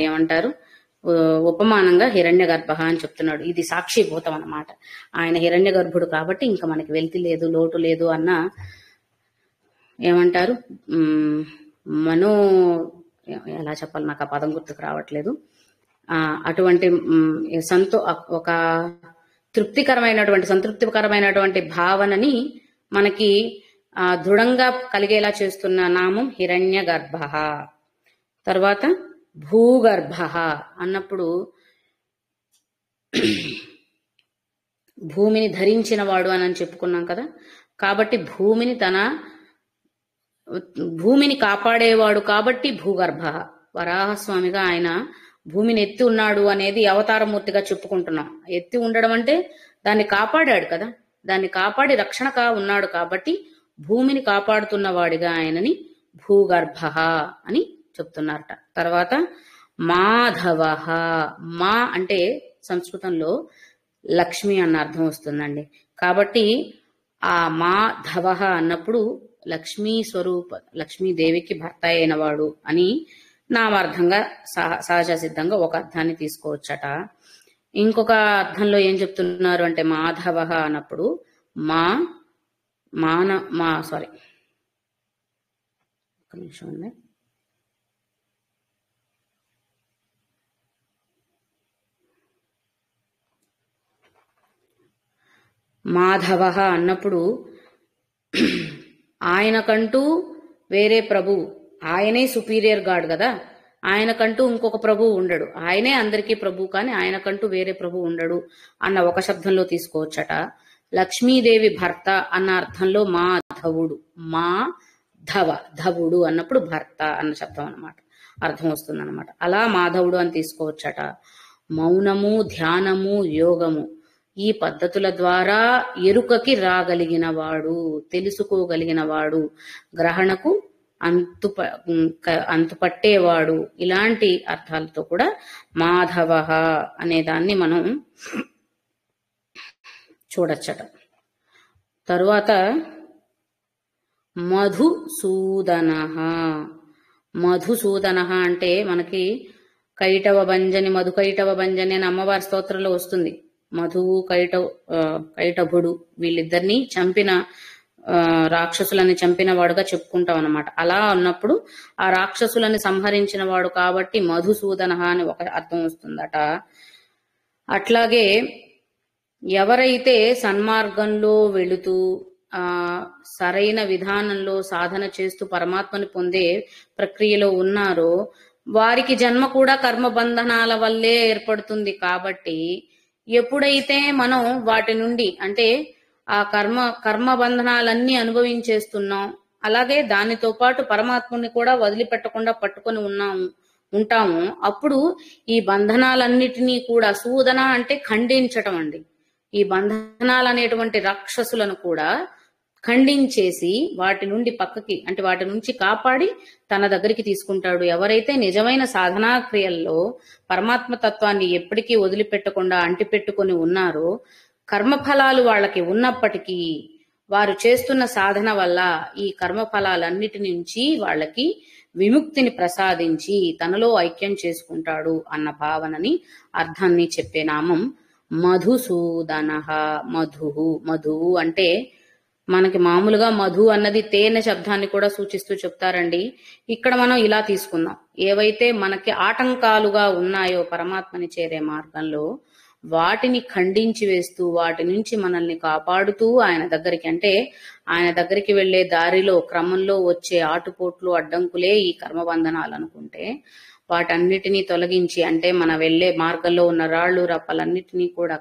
ఏమంటారు, ఉపమానంగా హిరణ్య గర్భ అని చెప్తున్నాడు. ఇది సాక్షిభూతం అన్నమాట. ఆయన హిరణ్య గర్భుడు కాబట్టి ఇంకా మనకి వెలితి లేదు, లోటు లేదు అన్న ఏమంటారు మనో ఎలా చెప్పాలి, నాకు ఆ పదం గుర్తుకు రావట్లేదు. అటువంటి ఒక సంతృప్తికరమైనటువంటి భావనని మనకి దృఢంగా కలిగేలా చేస్తున్న నామం హిరణ్య గర్భ. తర్వాత భూగర్భ అన్నప్పుడు భూమిని ధరించిన వాడు అని చెప్పుకున్నాం కదా. కాబట్టి భూమిని కాపాడేవాడు కాబట్టి భూగర్భ. వరాహస్వామిగా ఆయన భూమిని ఎత్తి ఉన్నాడు అనేది అవతారమూర్తిగా చెప్పుకుంటున్నాం. ఎత్తి ఉండడం అంటే దాన్ని కాపాడాడు కదా, దాన్ని కాపాడి రక్షణగా ఉన్నాడు కాబట్టి భూమిని కాపాడుతున్న వాడిగా ఆయనని భూగర్భ అని చెప్తున్నారట. తర్వాత మాధవ. మా అంటే సంస్కృతంలో లక్ష్మి అన్న అర్థం వస్తుందండి. కాబట్టి ఆ మాధవ అన్నప్పుడు లక్ష్మీదేవికి భర్త అయిన వాడు అని నామార్థంగా సహజ సిద్ధంగా ఒక అర్థాన్ని తీసుకోవచ్చట. ఇంకొక అర్థంలో ఏం చెప్తున్నారు అంటే మాధవ అన్నప్పుడు ఒక నిమిషం ఉంది. మాధవ అన్నప్పుడు ఆయనకంటూ వేరే ప్రభు, ఆయనే సుపీరియర్ గాడ్ కదా, ఆయనకంటూ ఇంకొక ప్రభు ఉండడు, ఆయనే అందరికీ ప్రభు, కానీ ఆయనకంటూ వేరే ప్రభు ఉండడు అన్న ఒక శబ్దంలో తీసుకోవచ్చట. లక్ష్మీదేవి భర్త అన్న అర్థంలో ధవుడు అన్నప్పుడు భర్త అన్న శబ్దం అన్నమాట, అర్థం వస్తుందన్నమాట. అలా మాధవుడు అని తీసుకోవచ్చట. మౌనము, ధ్యానము, యోగము ఈ పద్ధతుల ద్వారా ఎరుకకి రాగలిగిన వాడు, తెలుసుకోగలిగిన వాడు, గ్రహణకు అంతుపట్టేవాడు, ఇలాంటి అర్థాలతో కూడా మాధవ అనే దాన్ని మనం చూడచ్చట. తరువాత మధుసూదన అంటే మనకి మధుకైటవ భంజని అని అమ్మవారి స్తోత్రంలో వస్తుంది. మధువు కైటభుడు వీళ్ళిద్దరిని చంపిన రాక్షసులని చంపిన వాడుగా చెప్పుకుంటాం అన్నమాట. అలా ఉన్నప్పుడు ఆ రాక్షసులని సంహరించిన వాడు కాబట్టి మధుసూదన అని ఒక అర్థం వస్తుందట. అట్లాగే ఎవరైతే సన్మార్గంలో వెళుతూ సరైన విధానంలో సాధన చేస్తూ పరమాత్మని పొందే ప్రక్రియలో ఉన్నారో వారికి జన్మ కూడా కర్మబంధనాల వల్లే ఏర్పడుతుంది. కాబట్టి ఎప్పుడైతే మనం వాటి నుండి అంటే ఆ కర్మ బంధనాలన్నీ అనుభవించేస్తున్నాం, అలాగే దానితో పాటు పరమాత్ముని కూడా వదిలిపెట్టకుండా పట్టుకొని ఉంటాము, అప్పుడు ఈ బంధనాలన్నిటినీ కూడా సూదన అంటే ఖండించటం అండి. ఈ బంధనాలు అనేటువంటి రాక్షసులను కూడా ఖండించేసి వాటి నుండి పక్కకి అంటే వాటి నుంచి కాపాడి తన దగ్గరికి తీసుకుంటాడు. ఎవరైతే నిజమైన సాధనా క్రియల్లో పరమాత్మ తత్వాన్ని ఎప్పటికీ వదిలిపెట్టకుండా అంటిపెట్టుకొని ఉన్నారో కర్మఫలాలు వాళ్ళకి ఉన్నప్పటికీ వారు చేస్తున్న సాధన వల్ల ఈ కర్మఫలాలన్నిటి నుంచి వాళ్ళకి విముక్తిని ప్రసాదించి తనలో ఐక్యం చేసుకుంటాడు అన్న భావనని అర్థాన్ని చెప్పే నామం మధుసూదన. మధువు అంటే మనకి మామూలుగా మధు అన్నది తేనె శబ్దాన్ని కూడా సూచిస్తూ చెప్తారండి. ఇక్కడ మనం ఇలా తీసుకుందాం, ఏవైతే మనకి ఆటంకాలుగా ఉన్నాయో పరమాత్మని చేరే మార్గంలో వాటిని ఖండించి వేస్తూ వాటి నుంచి మనల్ని కాపాడుతూ ఆయన దగ్గరికి అంటే ఆయన దగ్గరికి వెళ్లే దారిలో క్రమంలో వచ్చే ఆటుపోట్లు అడ్డంకులే ఈ కర్మబంధనాలు అనుకుంటే వాటన్నిటినీ తొలగించి అంటే మన వెళ్లే మార్గంలో ఉన్న రాళ్లు రప్పలన్నిటినీ కూడా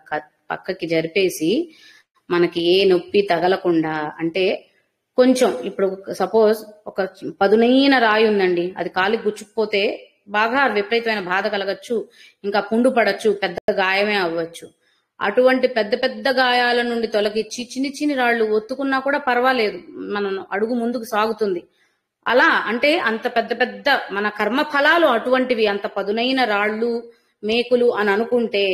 పక్కకి జరిపేసి మనకి ఏ నొప్పి తగలకుండా, అంటే కొంచెం ఇప్పుడు సపోజ్ ఒక పదునైన రాయి ఉందండి, అది కాలికి గుచ్చుకుపోతే బాగా విపరీతమైన బాధ కలగచ్చు, ఇంకా పుండు పడచ్చు, పెద్ద గాయమే అవ్వచ్చు. అటువంటి పెద్ద పెద్ద గాయాల నుండి తొలగించి చిన్ని చిన్ని రాళ్ళు ఒత్తుకున్నా కూడా పర్వాలేదు, మనం అడుగు ముందుకు సాగుతుంది. అలా అంటే అంత పెద్ద పెద్ద మన కర్మ ఫలాలు అటువంటివి, అంత పదునైన రాళ్ళు మేకులు అని అనుకుంటే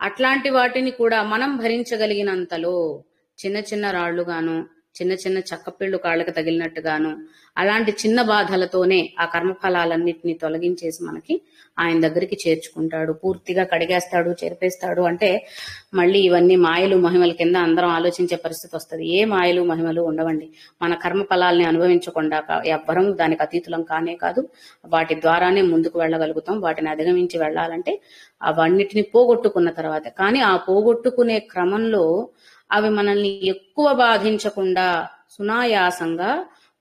అట్లాంటి వాటిని కూడా మనం భరించగలిగినంతలో చిన్న చిన్న రాళ్లుగాను, చిన్న చిన్న చక్కపిళ్ళు కాళ్ళకి తగిలినట్టుగాను, అలాంటి చిన్న బాధలతోనే ఆ కర్మఫలాలన్నింటినీ తొలగించేసి మనకి ఆయన దగ్గరికి చేర్చుకుంటాడు, పూర్తిగా కడిగేస్తాడు, చెరిపేస్తాడు. అంటే మళ్ళీ ఇవన్నీ మాయలు మహిమల కింద అందరం ఆలోచించే పరిస్థితి వస్తుంది. ఏ మాయలు మహిమలు ఉండవండి. మన కర్మ ఫలాల్ని అనుభవించకుండా ఎవ్వరం దానికి అతీతులం కానే కాదు. వాటి ద్వారానే ముందుకు వెళ్ళగలుగుతాం. వాటిని అధిగమించి వెళ్ళాలంటే అవన్నిటిని పోగొట్టుకున్న తర్వాత. కానీ ఆ పోగొట్టుకునే క్రమంలో అవి మనల్ని ఎక్కువ బాధించకుండా సునాయాసంగా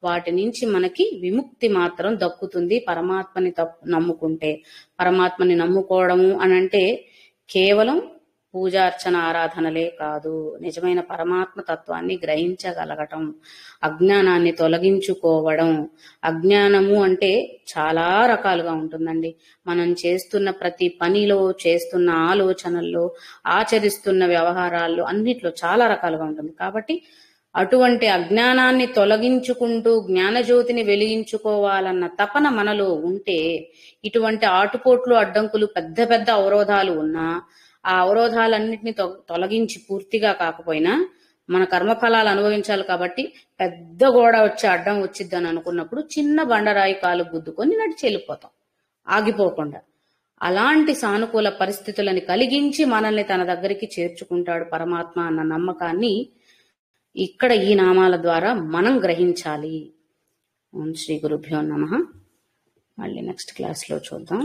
వాటి నుంచి మనకి విముక్తి మాత్రం దక్కుతుంది పరమాత్మని నమ్ముకుంటే. పరమాత్మని నమ్ముకోవడము అనంటే కేవలం పూజార్చన ఆరాధనలే కాదు, నిజమైన పరమాత్మ తత్వాన్ని గ్రహించగలగటం, అజ్ఞానాన్ని తొలగించుకోవడం. అజ్ఞానము అంటే చాలా రకాలుగా ఉంటుందండి. మనం చేస్తున్న ప్రతి పనిలో, చేస్తున్న ఆలోచనల్లో, ఆచరిస్తున్న వ్యవహారాల్లో అన్నిట్లో చాలా రకాలుగా ఉంటుంది. కాబట్టి అటువంటి అజ్ఞానాన్ని తొలగించుకుంటూ జ్ఞానజ్యోతిని వెలిగించుకోవాలన్న తపన మనలో ఉంటే, ఇటువంటి ఆటుపోట్లు, అడ్డంకులు, పెద్ద పెద్ద అవరోధాలు ఉన్నా ఆ అవరోధాలన్నింటినీ తొలగించి పూర్తిగా కాకపోయినా మన కర్మఫలాలు అనుభవించాలి కాబట్టి పెద్ద గోడ వచ్చి అడ్డం వచ్చిద్దని అనుకున్నప్పుడు చిన్న బండరాయి కాలు గుద్దుకొని నడిచి వెళ్ళిపోతాం ఆగిపోకుండా. అలాంటి సానుకూల పరిస్థితులని కలిగించి మనల్ని తన దగ్గరికి చేర్చుకుంటాడు పరమాత్మ అన్న నమ్మకాన్ని ఇక్కడ ఈ నామాల ద్వారా మనం గ్రహించాలి. ఓం శ్రీ గురుభ్యో నమః. మళ్ళీ నెక్స్ట్ క్లాస్లో చూద్దాం.